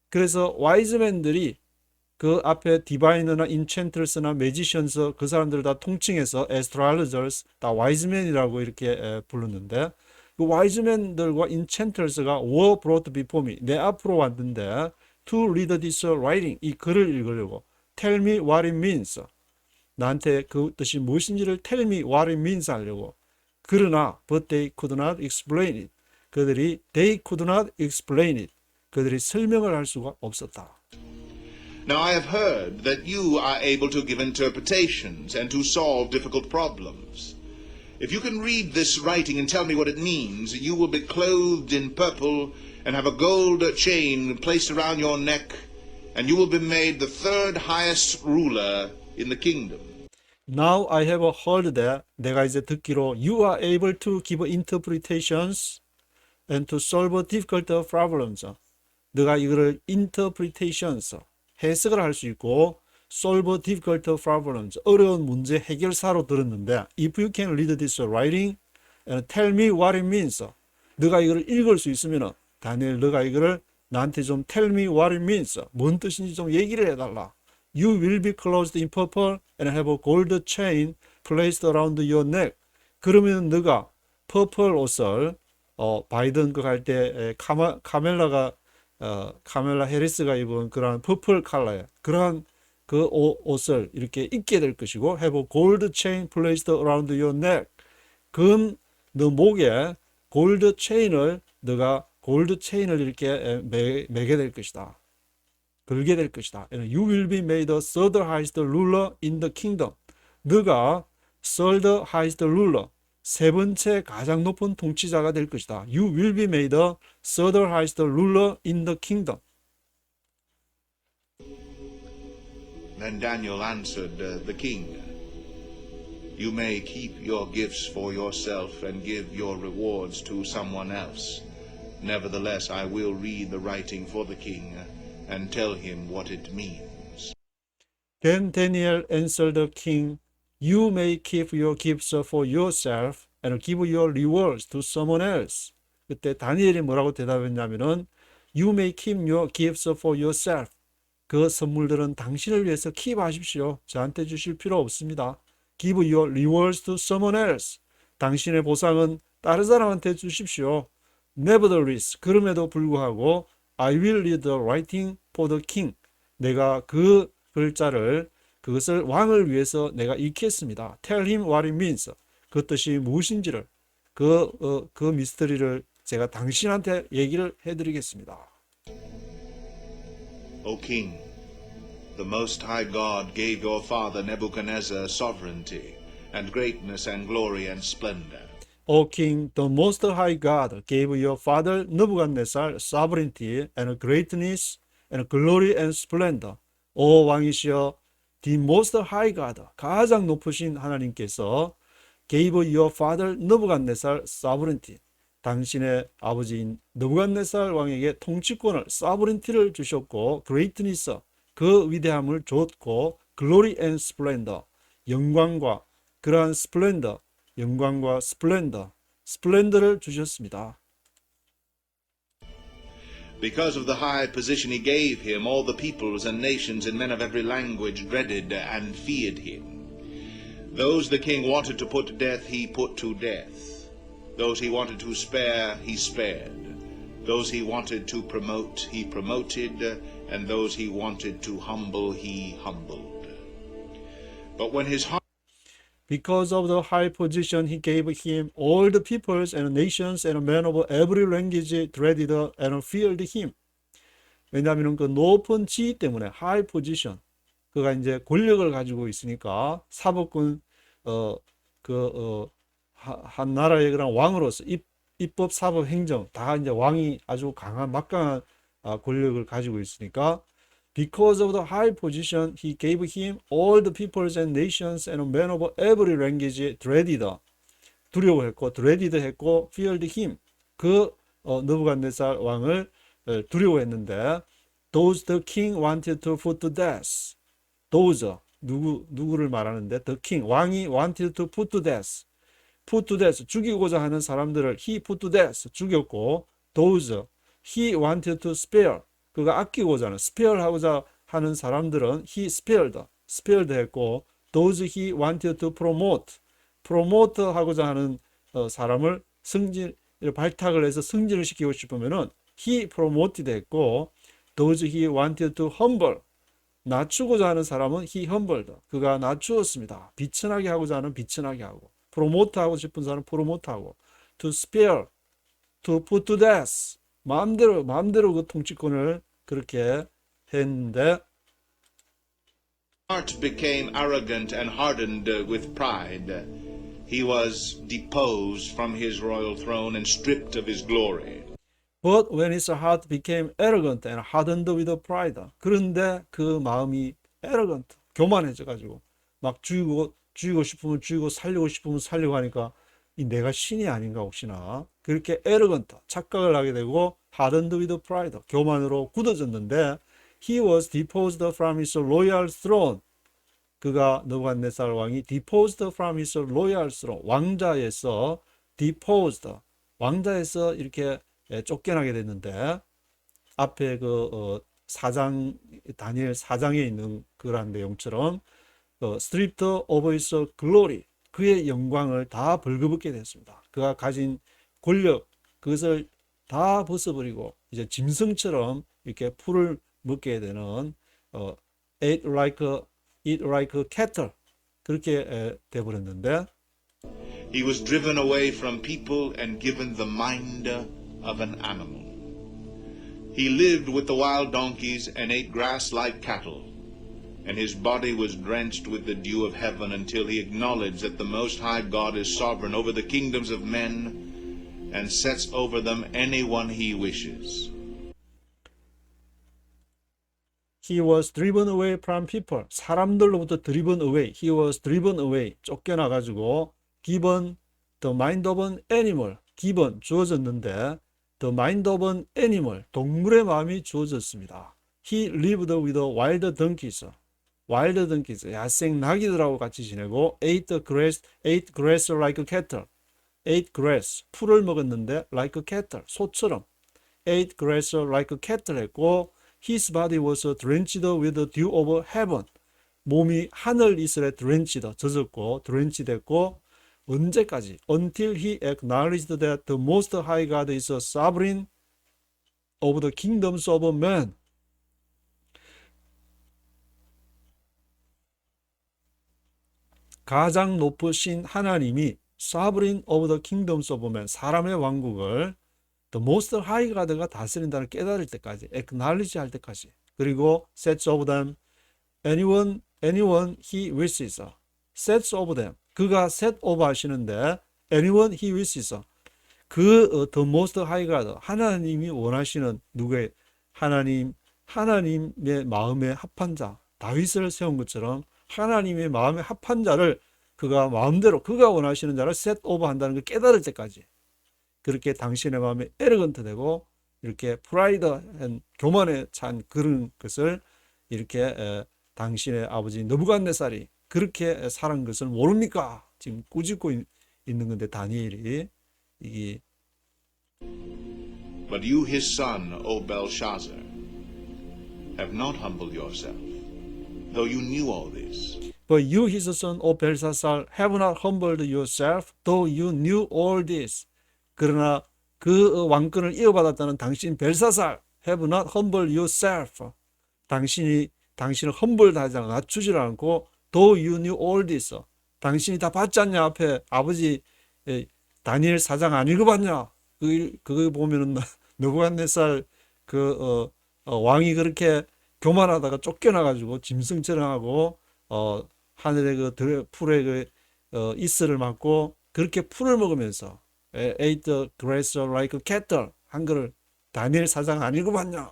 그래서 와이즈맨들이 그 앞에 디바이너나 인챈터스나 매지션스 그 사람들을 다 통칭해서 에스트롤러저스 다 와이즈맨이라고 이렇게 부르는데 그 와이즈맨들과 인챈터스가 were brought before me 내 앞으로 왔는데 to read this writing 이 글을 읽으려고 tell me what it means 나한테 그 뜻이 무엇인지를 tell me what it means 하려고 그러나 but they could not explain it they could not explain it 그들이 설명을 할 수가 없었다. Now I have heard that you are able to give interpretations and to solve difficult problems. If you can read this writing and tell me what it means, you will be clothed in purple and have a gold chain placed around your neck, and you will be made the third highest ruler in the kingdom. Now I have heard that 내가 이제 듣기로 you are able to give interpretations and to solve difficult problems. 너가 이거를 interpretations 해석을 할 수 있고 solve difficult problems 어려운 문제 해결사로 들었는데 if you can read this writing and tell me what it means 너가 이걸 읽을 수 있으면 다니엘 너가 이거를 나한테 좀 tell me what it means. 뭔 뜻인지 좀 얘기를 해달라. You will be clothed in purple and have a gold chain placed around your neck. 그러면 너가 퍼플 옷을 바이든 그 갈 때 카멜라 해리스가 입은 그런 퍼플 컬러의 그러한 그 옷을 이렇게 입게 될 것이고 have a gold chain placed around your neck. 그건 너 목에 골드 체인을 이렇게 매게 될 것이다. 걸게 될 것이다. You will be made the third highest ruler in the kingdom. 너가 third highest ruler, 세 번째 가장 높은 통치자가 될 것이다. You will be made the third highest ruler in the kingdom. Then Daniel answered the king, You may keep your gifts for yourself and give your rewards to someone else. Nevertheless, I will read the writing for the king and tell him what it means. Then Daniel answered the king, You may keep your gifts for yourself and give your rewards to someone else. 그때 다니엘이 뭐라고 대답했냐면은 You may keep your gifts for yourself. 그 선물들은 당신을 위해서 킵하십시오. 저한테 주실 필요 없습니다. Give your rewards to someone else. 당신의 보상은 다른 사람한테 주십시오. Nevertheless, 그럼에도 불구하고 I will read the writing for the king. 내가 그 글자를 그것을 왕을 위해서 내가 읽겠습니다. Tell him what it means. 그 뜻이 무엇인지를 그 미스터리를 제가 당신한테 얘기를 해드리겠습니다. O king, the Most High God gave your father Nebuchadnezzar sovereignty and greatness and glory and splendor. O king, the Most High God gave your father Nebuchadnezzar sovereignty and greatness and glory and splendor. 오 왕이시여, the Most High God, 가장 높으신 하나님께서 gave your father Nebuchadnezzar sovereignty, 당신의 아버지인 느부갓네살 왕에게 통치권을 sovereignty를 주셨고 greatness, 그 위대함을 줬고 glory and splendor, 영광과 그러한 splendor, 영광과 splendor를 주셨습니다. Because of the high position he gave him, all the peoples and nations and men of every language dreaded and feared him. Those the king wanted to put to death, he put to death. Those he wanted to spare, he spared. Those he wanted to promote, he promoted. And those he wanted to humble, he humbled. But when his heart Because of the high position he gave him, all the peoples and nations and men of every language dreaded and feared him. 왜냐하면 그 높은 지위 때문에 high position, 그가 이제 권력을 가지고 있으니까 사법권 한 나라의 그런 왕으로서 입법, 사법, 행정 다 이제 왕이 아주 강한 막강한 권력을 가지고 있으니까 because of the high position he gave him, all the peoples and nations and men of every language dreaded, 두려워했고 dreaded 했고 feared him, 그 느부갓네살 왕을 두려워했는데 those the king wanted to put to death. those 누구를 말하는데 the king 왕이 wanted to put to death. put to death 죽이고자 하는 사람들을 he put to death 죽였고 those he wanted to spare 그가 아끼고자 하는 spare 하고자 하는 사람들은 he spared 했고 those he wanted to promote 하고자 하는 사람을 발탁을 해서 승진을 시키고 싶으면은 he promoted 했고 those he wanted to humble 낮추고자 하는 사람은 he humbled 그가 낮추었습니다. 비천하게 하고자 하는 비천하게 하고 promote 하고 싶은 사람은 promote 하고 to spare, to put to death 마음대로 그 통치권을 그렇게 했는데 heart became arrogant and hardened with pride, he was deposed from his royal throne and stripped of his glory. But when his heart became arrogant and hardened with pride, 그런데 그 마음이 arrogant, 교만해져가지고 막 죽이고 싶으면 죽이고 살리고 싶으면 살리고 하니까 이 내가 신이 아닌가 혹시나 그렇게 arrogant, 착각을 하게 되고 hardened with pride, 교만으로 굳어졌는데 he was deposed from his royal throne. 그가 느부갓네살 왕이 deposed from his royal throne, 왕자에서 deposed, 왕자에서 이렇게 쫓겨나게 됐는데 앞에 사장 다니엘 4장에 있는 그런 내용처럼 stripped of his glory 그의 영광을 다 벌거벗게 됐습니다. 그가 가진 권력 그것을 다 벗어버리고 이제 짐승처럼 이렇게 풀을 먹게 되는 eat like cattle 그렇게 돼버렸는데 He was driven away from people and given the mind of an animal. He lived with the wild donkeys and ate grass like cattle, and his body was drenched with the dew of heaven until he acknowledged that the Most High God is sovereign over the kingdoms of men and sets over them anyone he wishes. He was driven away from people. 사람들로부터 driven away. He was driven away. 쫓겨나가지고 given the mind of an animal. given 주어졌는데 the mind of an animal. 동물의 마음이 주어졌습니다. He lived with wild donkeys. wild donkeys. 야생 나귀들하고 같이 지내고 ate grass like cattle. ate grass. 풀을 먹었는데 like cattle. 소처럼. ate grass like cattle 했고 His body was drenched with the dew of heaven. 몸이 하늘 이슬에 drenched, 젖었고 drenched 됐고 언제까지? Until he acknowledged that the Most High God is sovereign of the kingdoms of men. 가장 높으신 하나님이 sovereign of the kingdoms of men, 사람의 왕국을 The Most High God가 다스린다는 깨달을 때까지, acknowledge 할 때까지, 그리고 sets over them, anyone he wishes, sets over them, 그가 set over 하시는데, anyone he wishes, The Most High God, 하나님이 원하시는 누구의 하나님의 마음에 합한 자, 다윗을 세운 것처럼 하나님의 마음에 합한 자를 그가 마음대로 그가 원하시는 자를 set over 한다는 걸 깨달을 때까지. 그렇게 당신의 마음에 에러건트 되고 이렇게 프라이드 교만에 찬 그런 것을 이렇게 당신의 아버지 느부갓네살이 그렇게 살은 것을 모릅니까? 지금 꾸짖고 있는 건데 다니엘이 이게 But you, his son, O Belshazzar, have not humbled yourself, though you knew all this. But you, his son, O Belshazzar, have not humbled yourself, though you knew all this. 그러나 그 왕권을 이어받았다는 당신 벨사살, have not humbled yourself. 당신을 험벌하지 않고 낮추지 않고 though you knew all this. 당신이 다 봤지 않냐 앞에 아버지 다니엘 4장 안 읽어봤냐? 그거 보면은 느부갓네살 왕이 그렇게 교만하다가 쫓겨나가지고 짐승처럼 하고 하늘의 풀의 이슬을 맞고 그렇게 풀을 먹으면서 ate the grass like cattle 한 거를 다니엘 4장 안 읽어봤냐?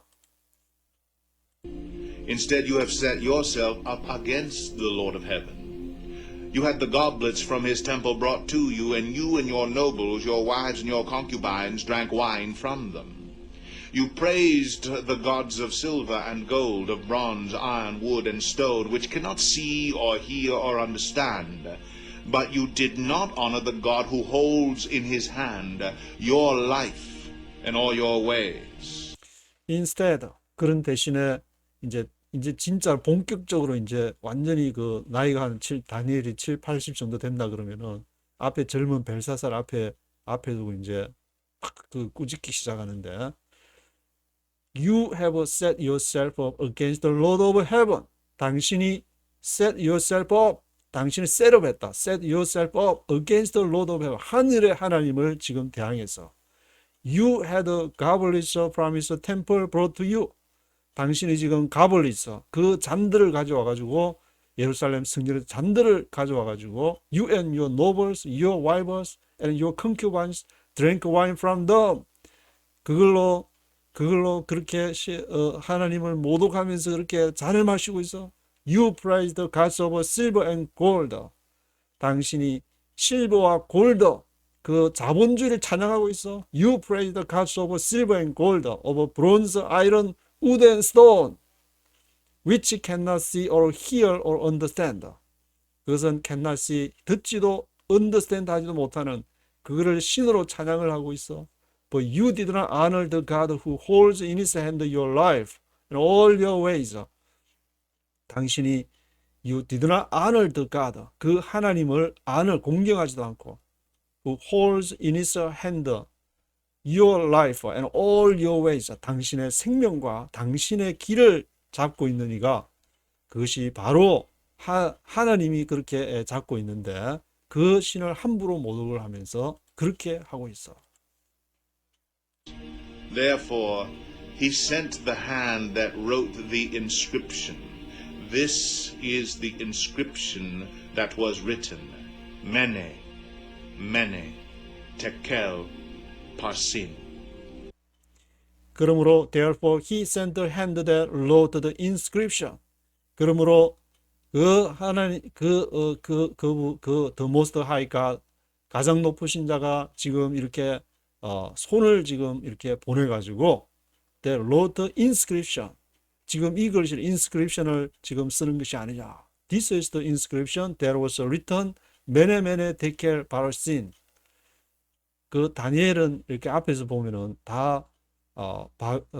Instead, you have set yourself up against the Lord of heaven. You had the goblets from his temple brought to you, and you and your nobles, your wives and your concubines, drank wine from them. You praised the gods of silver and gold, of bronze, iron, wood, and stone, which cannot see or hear or understand. But you did not honor the God who holds in his hand your life and all your ways. Instead, 그런 대신에 이제 진짜 본격적으로 이제 완전히 나이가 한 다니엘이 7, 80 정도 된다 그러면은 앞에 젊은 벨사살 앞에 두고 이제 막 꾸짖기 시작하는데 You have set yourself up against the Lord of heaven. 당신이 set yourself up. 당신을 셋업했다. Set yourself up against the Lord of heaven. 하늘의 하나님을 지금 대항해서 You had a goblets from his temple brought to you. 당신이 지금 가벌리스 그 잔들을 가져와가지고 예루살렘 성전의 잔들을 가져와가지고 You and your nobles, your wives and your concubines drank wine from them. 그걸로 그렇게 하나님을 모독하면서 그렇게 잔을 마시고 있어. You praise the gods of silver and gold. 당신이 실버와 골드 그 자본주의를 찬양하고 있어. You praise the gods of silver and gold, of bronze, iron, wood and stone, which cannot see or hear or understand. 그것은 cannot see, 듣지도 understand 하지도 못하는 그거를 신으로 찬양을 하고 있어. But you did not honor the God who holds in his hand your life and all your ways. 당신이 You did not honor the God. 그 하나님을 honor, 공경하지도 않고 who holds in his hand your life and all your ways. 당신의 생명과 당신의 길을 잡고 있는 이가 그것이 바로 하나님이 그렇게 잡고 있는데 그 신을 함부로 모독을 하면서 그렇게 하고 있어. Therefore, he sent the hand that wrote the inscription. This is the inscription that was written. Mene, Mene, Tekel, Parsin. 그러므로 therefore he sent the hand that wrote the inscription. 그러므로 그 하나님 the most high God 가장 높으신 자가 지금 이렇게 손을 지금 이렇게 보내 가지고 that wrote the inscription. 지금 이 글씨 inscription을 지금 쓰는 것이 아니냐. This is the inscription that was written Mene Mene Tekel Parsin. 그 다니엘은 이렇게 앞에서 보면은 다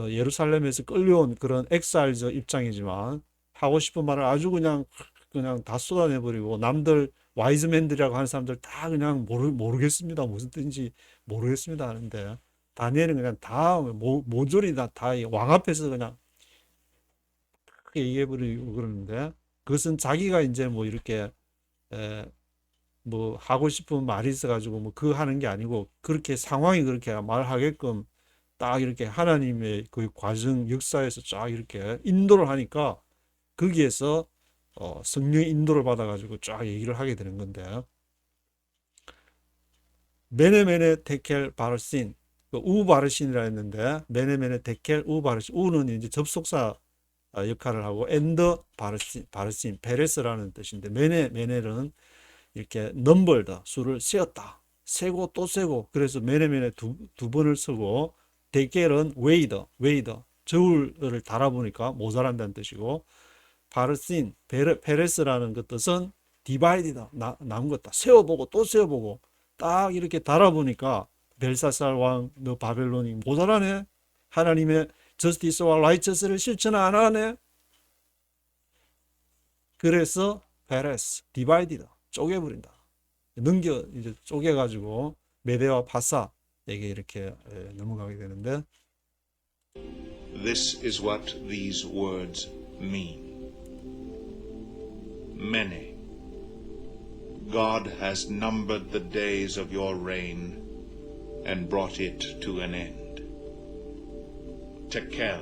예루살렘에서 끌려온 그런 엑사일저 입장이지만 하고 싶은 말을 아주 그냥 다 쏟아내버리고 남들 와이즈맨들이라고 하는 사람들 다 그냥 모르겠습니다. 무슨 뜻인지 모르겠습니다 하는데 다니엘은 그냥 다 모조리 다 왕 앞에서 그냥 크게 얘기해버리고 그러는데 그것은 자기가 이제 뭐 이렇게 뭐 하고 싶은 말이 있어가지고 뭐 그 하는 게 아니고 그렇게 상황이 그렇게 말하게끔 딱 이렇게 하나님의 그 과정 역사에서 쫙 이렇게 인도를 하니까 거기에서 성령의 인도를 받아가지고 쫙 얘기를 하게 되는 건데 메네메네 테켈 바르신 우 바르신이라 했는데 메네메네 테켈 우 바르신 우는 이제 접속사 역할을 하고 엔더 바르신 베레스라는 뜻인데 메네는 이렇게 넘벌다 수를 세었다 세고 또 세고 그래서 메네메네 두 번을 쓰고 데켈은 웨이더 저울을 달아보니까 모자란다는 뜻이고 바르신 페레스라는 그 뜻은 디바이디다 나눈 것다 세워보고 또 세워보고 딱 이렇게 달아보니까 벨사살 왕 너 바벨론이 모자라네 하나님의 저스티스와 라이처스를 실천 안 하네 그래서 페레스 디바이디다 쪼개버린다 이제 쪼개가지고 메대와 바사에게 이렇게 넘어가게 되는데 This is what these words mean. Mene, God has numbered the days of your reign and brought it to an end. Tekel,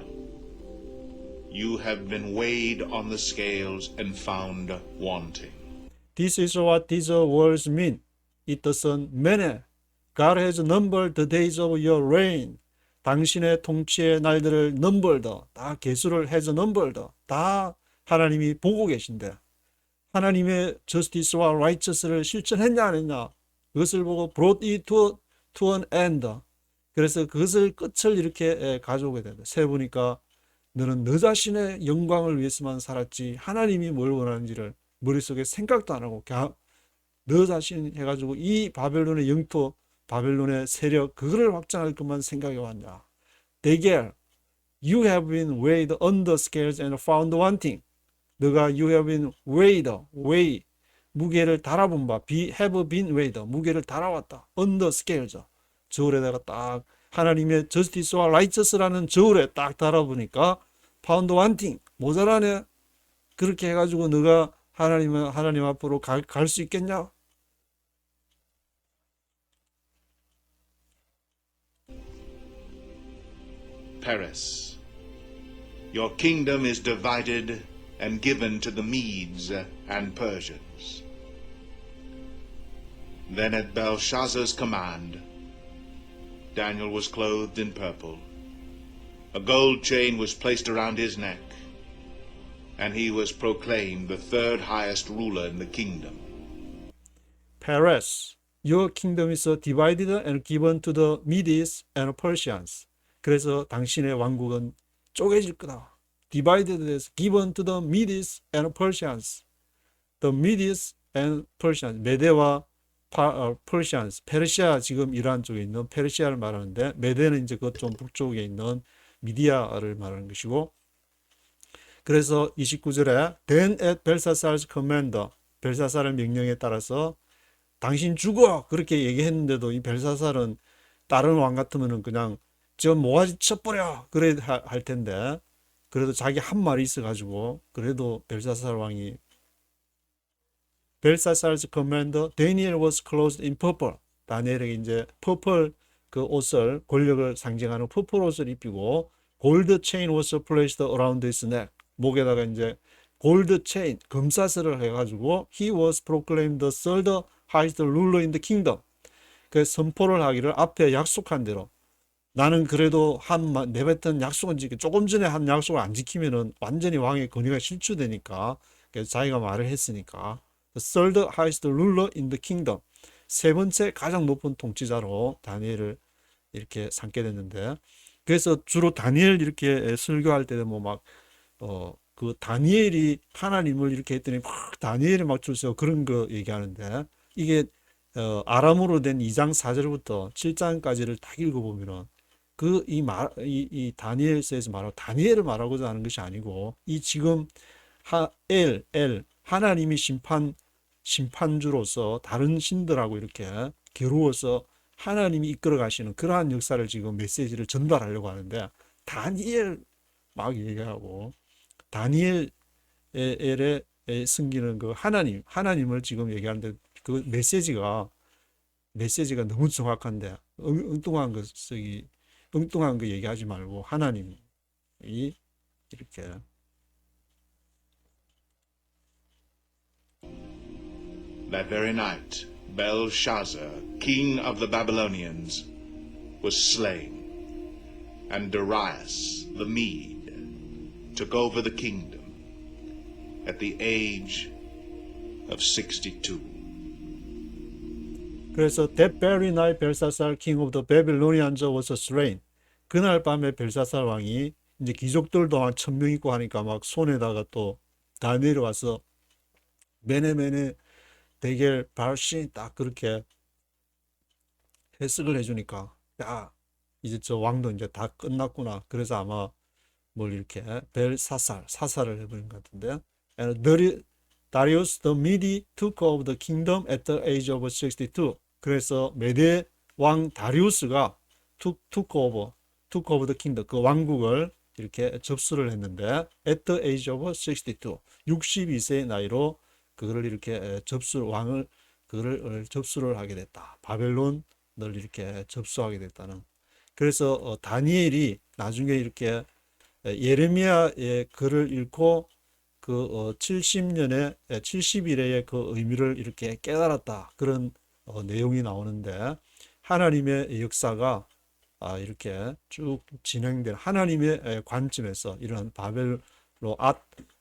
you have been weighed on the scales and found wanting. This is what these words mean. 이 뜻은 mene, God has numbered the days of your reign. 당신의 통치의 날들을 numbered, 다 개수를 has numbered, 다 하나님이 보고 계신데 하나님의 justice와 righteous를 실천했냐 안 했냐 그것을 보고 brought it to an end. 그래서 그것을 끝을 이렇게 가져오게 된다. 세보니까 너는 너 자신의 영광을 위해서만 살았지 하나님이 뭘 원하는지를 머릿속에 생각도 안 하고 너 자신 해가지고 이 바벨론의 영토 바벨론의 세력 그거를 확장할 것만 생각해 왔냐. 대결 You have been weighed on the scales and found wanting. 너가 You have been weighed 무게를 달아본 바 have been weighed 무게를 달아왔다. on the scales 저울에다가 딱 하나님의 justice와 righteous라는 저울에 딱 달아보니까 found wanting 모자라네. 그렇게 해가지고 너가 하나님 앞으로 갈 수 있겠냐? Peres, your kingdom is divided and given to the Medes and Persians. Then at Belshazzar's command, Daniel was clothed in purple. A gold chain was placed around his neck, and he was proclaimed the third highest ruler in the kingdom. Peres, your kingdom is divided and given to the Medes and Persians. 그래서 당신의 왕국은 쪼개질 거다. Divided is given to the Medes and Persians. The Medes and Persians, 메대와 퍼시안스, 페르시아 지금 이란 쪽에 있는 페르시아를 말하는데 메데는 이제 그 좀 북쪽에 있는 미디아를 말하는 것이고 그래서 29절에 Then at Belshazzar's commander 벨사살의 명령에 따라서 당신 죽어 그렇게 얘기했는데도 이 벨사살은 다른 왕 같으면은 그냥 저 모가지 쳐버려 그래 할 텐데 그래도 자기 한 말이 있어가지고 그래도 벨사살 왕이 벨사살's commander Daniel was clothed in purple 다니엘에게 이제 퍼플 그 옷을 권력을 상징하는 퍼플 옷을 입히고 골드 체인 was placed around his neck 목에다가 이제 골드 체인 금사슬을 해가지고 he was proclaimed the third highest ruler in the kingdom 그 선포를 하기를 앞에 약속한 대로 나는 그래도 한 내뱉은 약속은 지키 조금 전에 한 약속을 안 지키면은 완전히 왕의 권위가 실추되니까 그래서 자기가 말을 했으니까 the third highest ruler in the kingdom 세 번째 가장 높은 통치자로 다니엘을 이렇게 삼게 됐는데 그래서 주로 다니엘 이렇게 설교할 때도 그 다니엘이 하나님을 이렇게 했더니 막 다니엘이 막 줄서 그런 거 얘기하는데 이게 아람어로 된 2장 4절부터 7장까지를 딱 읽어보면은 이 다니엘서에서 말하고 다니엘을 말하고자 하는 것이 아니고 이 지금 하나님이 심판주로서 다른 신들하고 이렇게 겨루어서 하나님이 이끌어 가시는 그러한 역사를 지금 메시지를 전달하려고 하는데 다니엘 막 얘기하고 다니엘의 숨기는 그 하나님을 지금 얘기하는데 그 메시지가 너무 정확한데 엉뚱한 거 얘기하지 말고 하나님이 이렇게 That very night, Belshazzar, king of the Babylonians, was slain, and Darius the Mede took over the kingdom at the age of 62. 그래서 that very night Belshazzar king of the Babylonians was slain. 그날 밤에 벨사살 왕이 이제 귀족들도 한 1000명 있고 하니까 막 손에다가 또 다니엘이 와서 메네 대겔 발신 딱 그렇게 해석을 해주니까 야 이제 저 왕도 이제 다 끝났구나. 그래서 아마 뭘 이렇게 사살을 해버린 것 같은데. And Darius the Mede took over the kingdom at the age of 62. 그래서 메대 왕 다리우스가 took over the kingdom 그 왕국을 이렇게 접수를 했는데 at the age of 62 62세의 나이로 그거를 이렇게 그거를 접수를 하게 됐다. 바벨론을 이렇게 접수하게 됐다는. 그래서 다니엘이 나중에 이렇게 예레미야의 글을 읽고 그 70일의 그 의미를 이렇게 깨달았다. 그런 내용이 나오는데 하나님의 역사가 이렇게 쭉 진행된 하나님의 관점에서 이런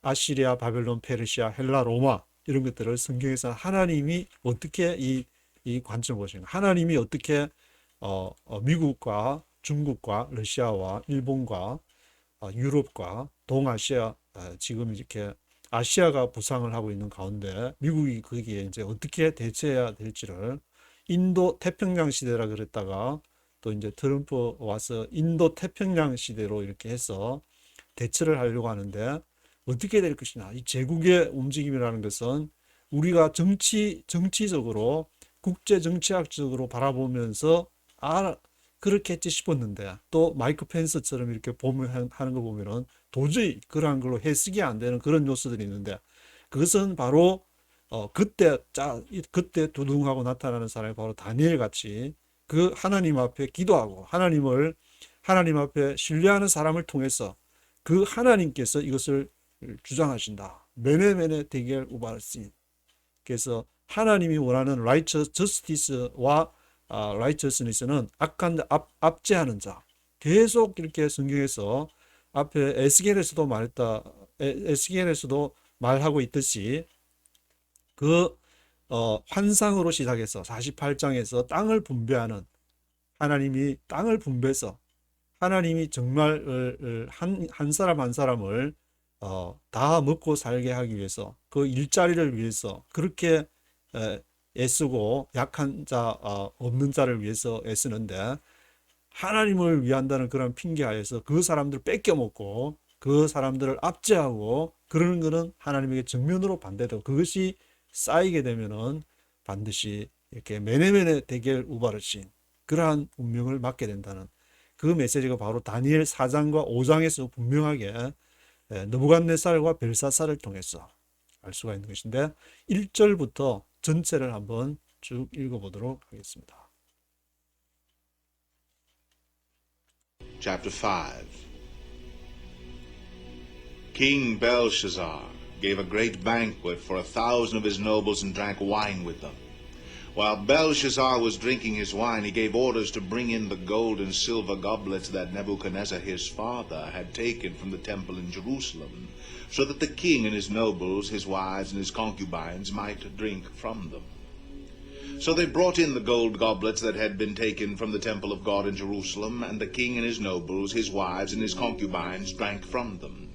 아시리아, 바벨론, 페르시아, 헬라, 로마 이런 것들을 성경에서 하나님이 어떻게 이 관점을 보시는가 하나님이 어떻게 미국과 중국과 러시아와 일본과 유럽과 동아시아 지금 이렇게 아시아가 부상을 하고 있는 가운데 미국이 거기에 이제 어떻게 대처해야 될지를 인도 태평양 시대라 그랬다가 또 이제 트럼프 와서 인도 태평양 시대로 이렇게 해서 대처를 하려고 하는데 어떻게 될 것이냐. 이 제국의 움직임이라는 것은 우리가 정치적으로 국제 정치학적으로 바라보면서 그렇겠지 싶었는데 또 마이크 펜스처럼 이렇게 하는 거 보면은 도저히 그러한 걸로 해석이 안 되는 그런 요소들이 있는데 그것은 바로 그때 두둥하고 나타나는 사람이 바로 다니엘 같이 그 하나님 앞에 기도하고 하나님 앞에 신뢰하는 사람을 통해서 그 하나님께서 이것을 주장하신다. 메네 대겔 우바르신. 그래서 하나님이 원하는 righteous justice와 righteousness는 악한 압제하는 자. 계속 이렇게 성경에서 앞에 에스겔에서도 말하고 있듯이 그 환상으로 시작해서 48장에서 땅을 분배하는 하나님이 땅을 분배해서 하나님이 정말 한 사람 한 사람을 다 먹고 살게 하기 위해서 그 일자리를 위해서 그렇게 애쓰고 약한 자, 없는 자를 위해서 애쓰는데 하나님을 위한다는 그런 핑계하에서 그 사람들을 뺏겨먹고 그 사람들을 압제하고 그러는 것은 하나님에게 정면으로 반대되고 그것이 쌓이게 되면은 반드시 이렇게 메네메네 대결 우바르신 그러한 운명을 맞게 된다는 그 메시지가 바로 다니엘 4장과 5장에서 분명하게 느부갓네살과 벨사살을 통해서 알 수가 있는 것인데 1절부터 전체를 한번 쭉 읽어보도록 하겠습니다. Chapter 5. King Belshazzar gave a great banquet for 1,000 of his nobles and drank wine with them. While Belshazzar was drinking his wine, he gave orders to bring in the gold and silver goblets that Nebuchadnezzar his father had taken from the temple in Jerusalem, so that the king and his nobles, his wives, and his concubines might drink from them. So they brought in the gold goblets that had been taken from the temple of God in Jerusalem, and the king and his nobles, his wives, and his concubines drank from them.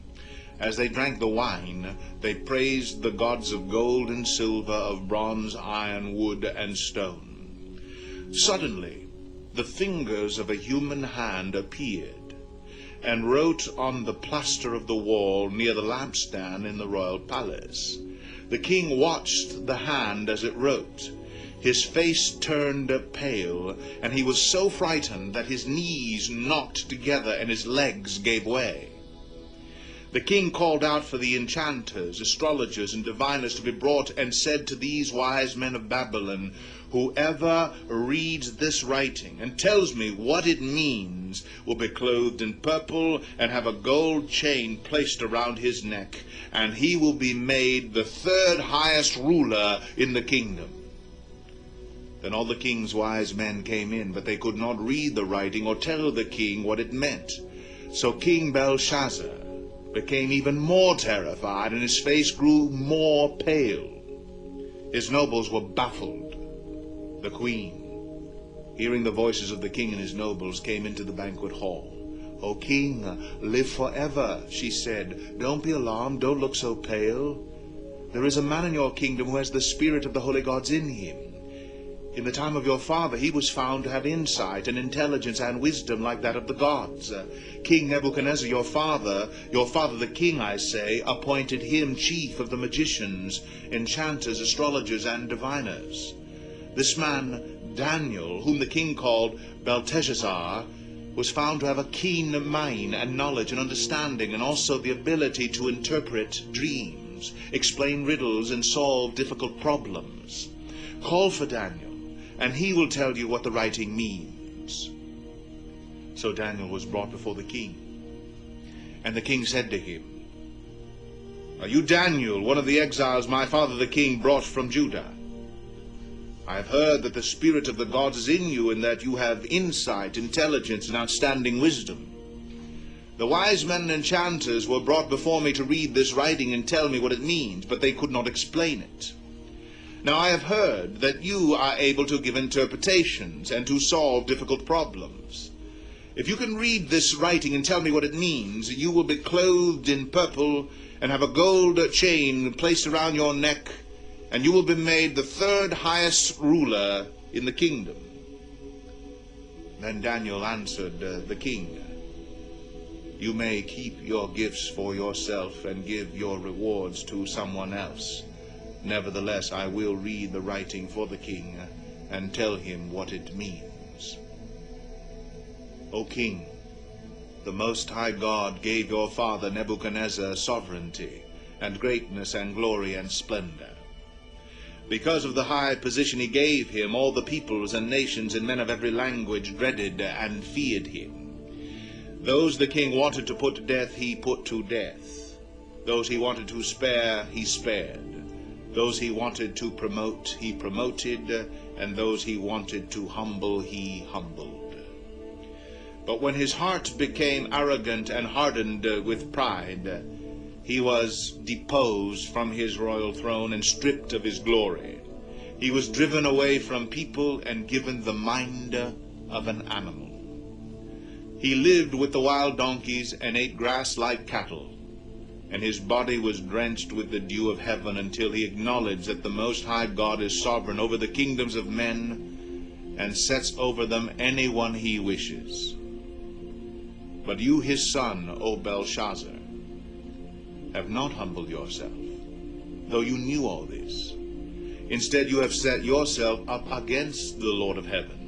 As they drank the wine, they praised the gods of gold and silver, of bronze, iron, wood, and stone. Suddenly, the fingers of a human hand appeared, and wrote on the plaster of the wall near the lampstand in the royal palace. The king watched the hand as it wrote. His face turned pale, and he was so frightened that his knees knocked together and his legs gave way. The king called out for the enchanters, astrologers, and diviners to be brought, and said to these wise men of Babylon, "Whoever reads this writing and tells me what it means will be clothed in purple and have a gold chain placed around his neck, and he will be made the third highest ruler in the kingdom." Then all the king's wise men came in, but they could not read the writing or tell the king what it meant. So King Belshazzar became even more terrified, and his face grew more pale. His nobles were baffled. The queen, hearing the voices of the king and his nobles, came into the banquet hall. "O king, live forever," she said. "Don't be alarmed, don't look so pale. There is a man in your kingdom who has the spirit of the holy gods in him. In the time of your father, he was found to have insight and intelligence and wisdom like that of the gods. King Nebuchadnezzar, your father the king, I say, appointed him chief of the magicians, enchanters, astrologers, and diviners. This man, Daniel, whom the king called Belteshazzar, was found to have a keen mind and knowledge and understanding, and also the ability to interpret dreams, explain riddles, and solve difficult problems. Call for Daniel, and he will tell you what the writing means." So Daniel was brought before the king. And the king said to him, "Are you Daniel, one of the exiles my father the king brought from Judah? I have heard that the spirit of the gods is in you, and that you have insight, intelligence, and outstanding wisdom. The wise men and enchanters were brought before me to read this writing and tell me what it means, but they could not explain it. Now I have heard that you are able to give interpretations and to solve difficult problems. If you can read this writing and tell me what it means, you will be clothed in purple and have a gold chain placed around your neck, and you will be made the third highest ruler in the kingdom." Then Daniel answered the king, "You may keep your gifts for yourself and give your rewards to someone else. Nevertheless, I will read the writing for the king and tell him what it means. O king, the Most High God gave your father Nebuchadnezzar sovereignty and greatness and glory and splendor. Because of the high position he gave him, all the peoples and nations and men of every language dreaded and feared him. Those the king wanted to put to death, he put to death. Those he wanted to spare, he spared. Those he wanted to promote, he promoted, and those he wanted to humble, he humbled. But when his heart became arrogant and hardened with pride, he was deposed from his royal throne and stripped of his glory. He was driven away from people and given the mind of an animal. He lived with the wild donkeys and ate grass like cattle. and his body was drenched with the dew of heaven until he acknowledged that the Most High God is sovereign over the kingdoms of men and sets over them anyone he wishes. But you, his son, O Belshazzar, have not humbled yourself, though you knew all this. Instead, you have set yourself up against the Lord of heaven.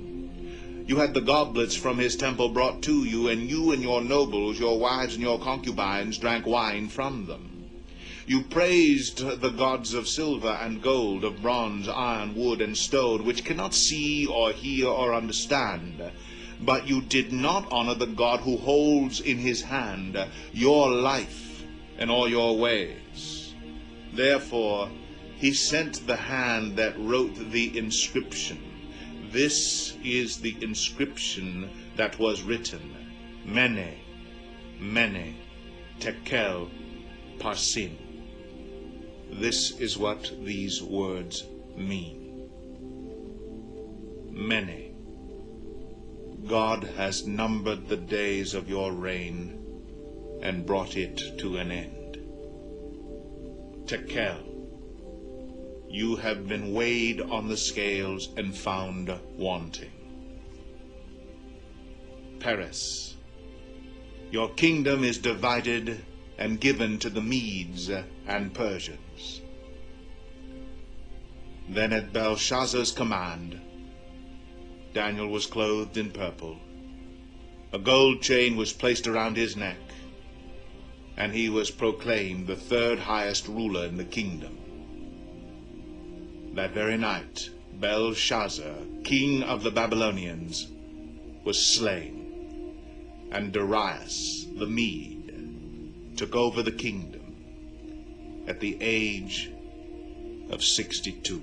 You had the goblets from his temple brought to you, and your nobles, your wives, and your concubines drank wine from them. You praised the gods of silver and gold, of bronze, iron, wood, and stone, which cannot see or hear or understand. But you did not honor the God who holds in his hand your life and all your ways. Therefore, he sent the hand that wrote the inscription. This is the inscription that was written: Mene, Mene, Tekel, Parsin. This is what these words mean. Mene. God has numbered the days of your reign and brought it to an end. Tekel. You have been weighed on the scales and found wanting. Peres. Your kingdom is divided and given to the Medes and Persians. Then at Belshazzar's command, Daniel was clothed in purple. A gold chain was placed around his neck, and he was proclaimed the third highest ruler in the kingdom. That very night, Belshazzar, king of the Babylonians, was slain, and Darius the Mede took over the kingdom at the age of 62.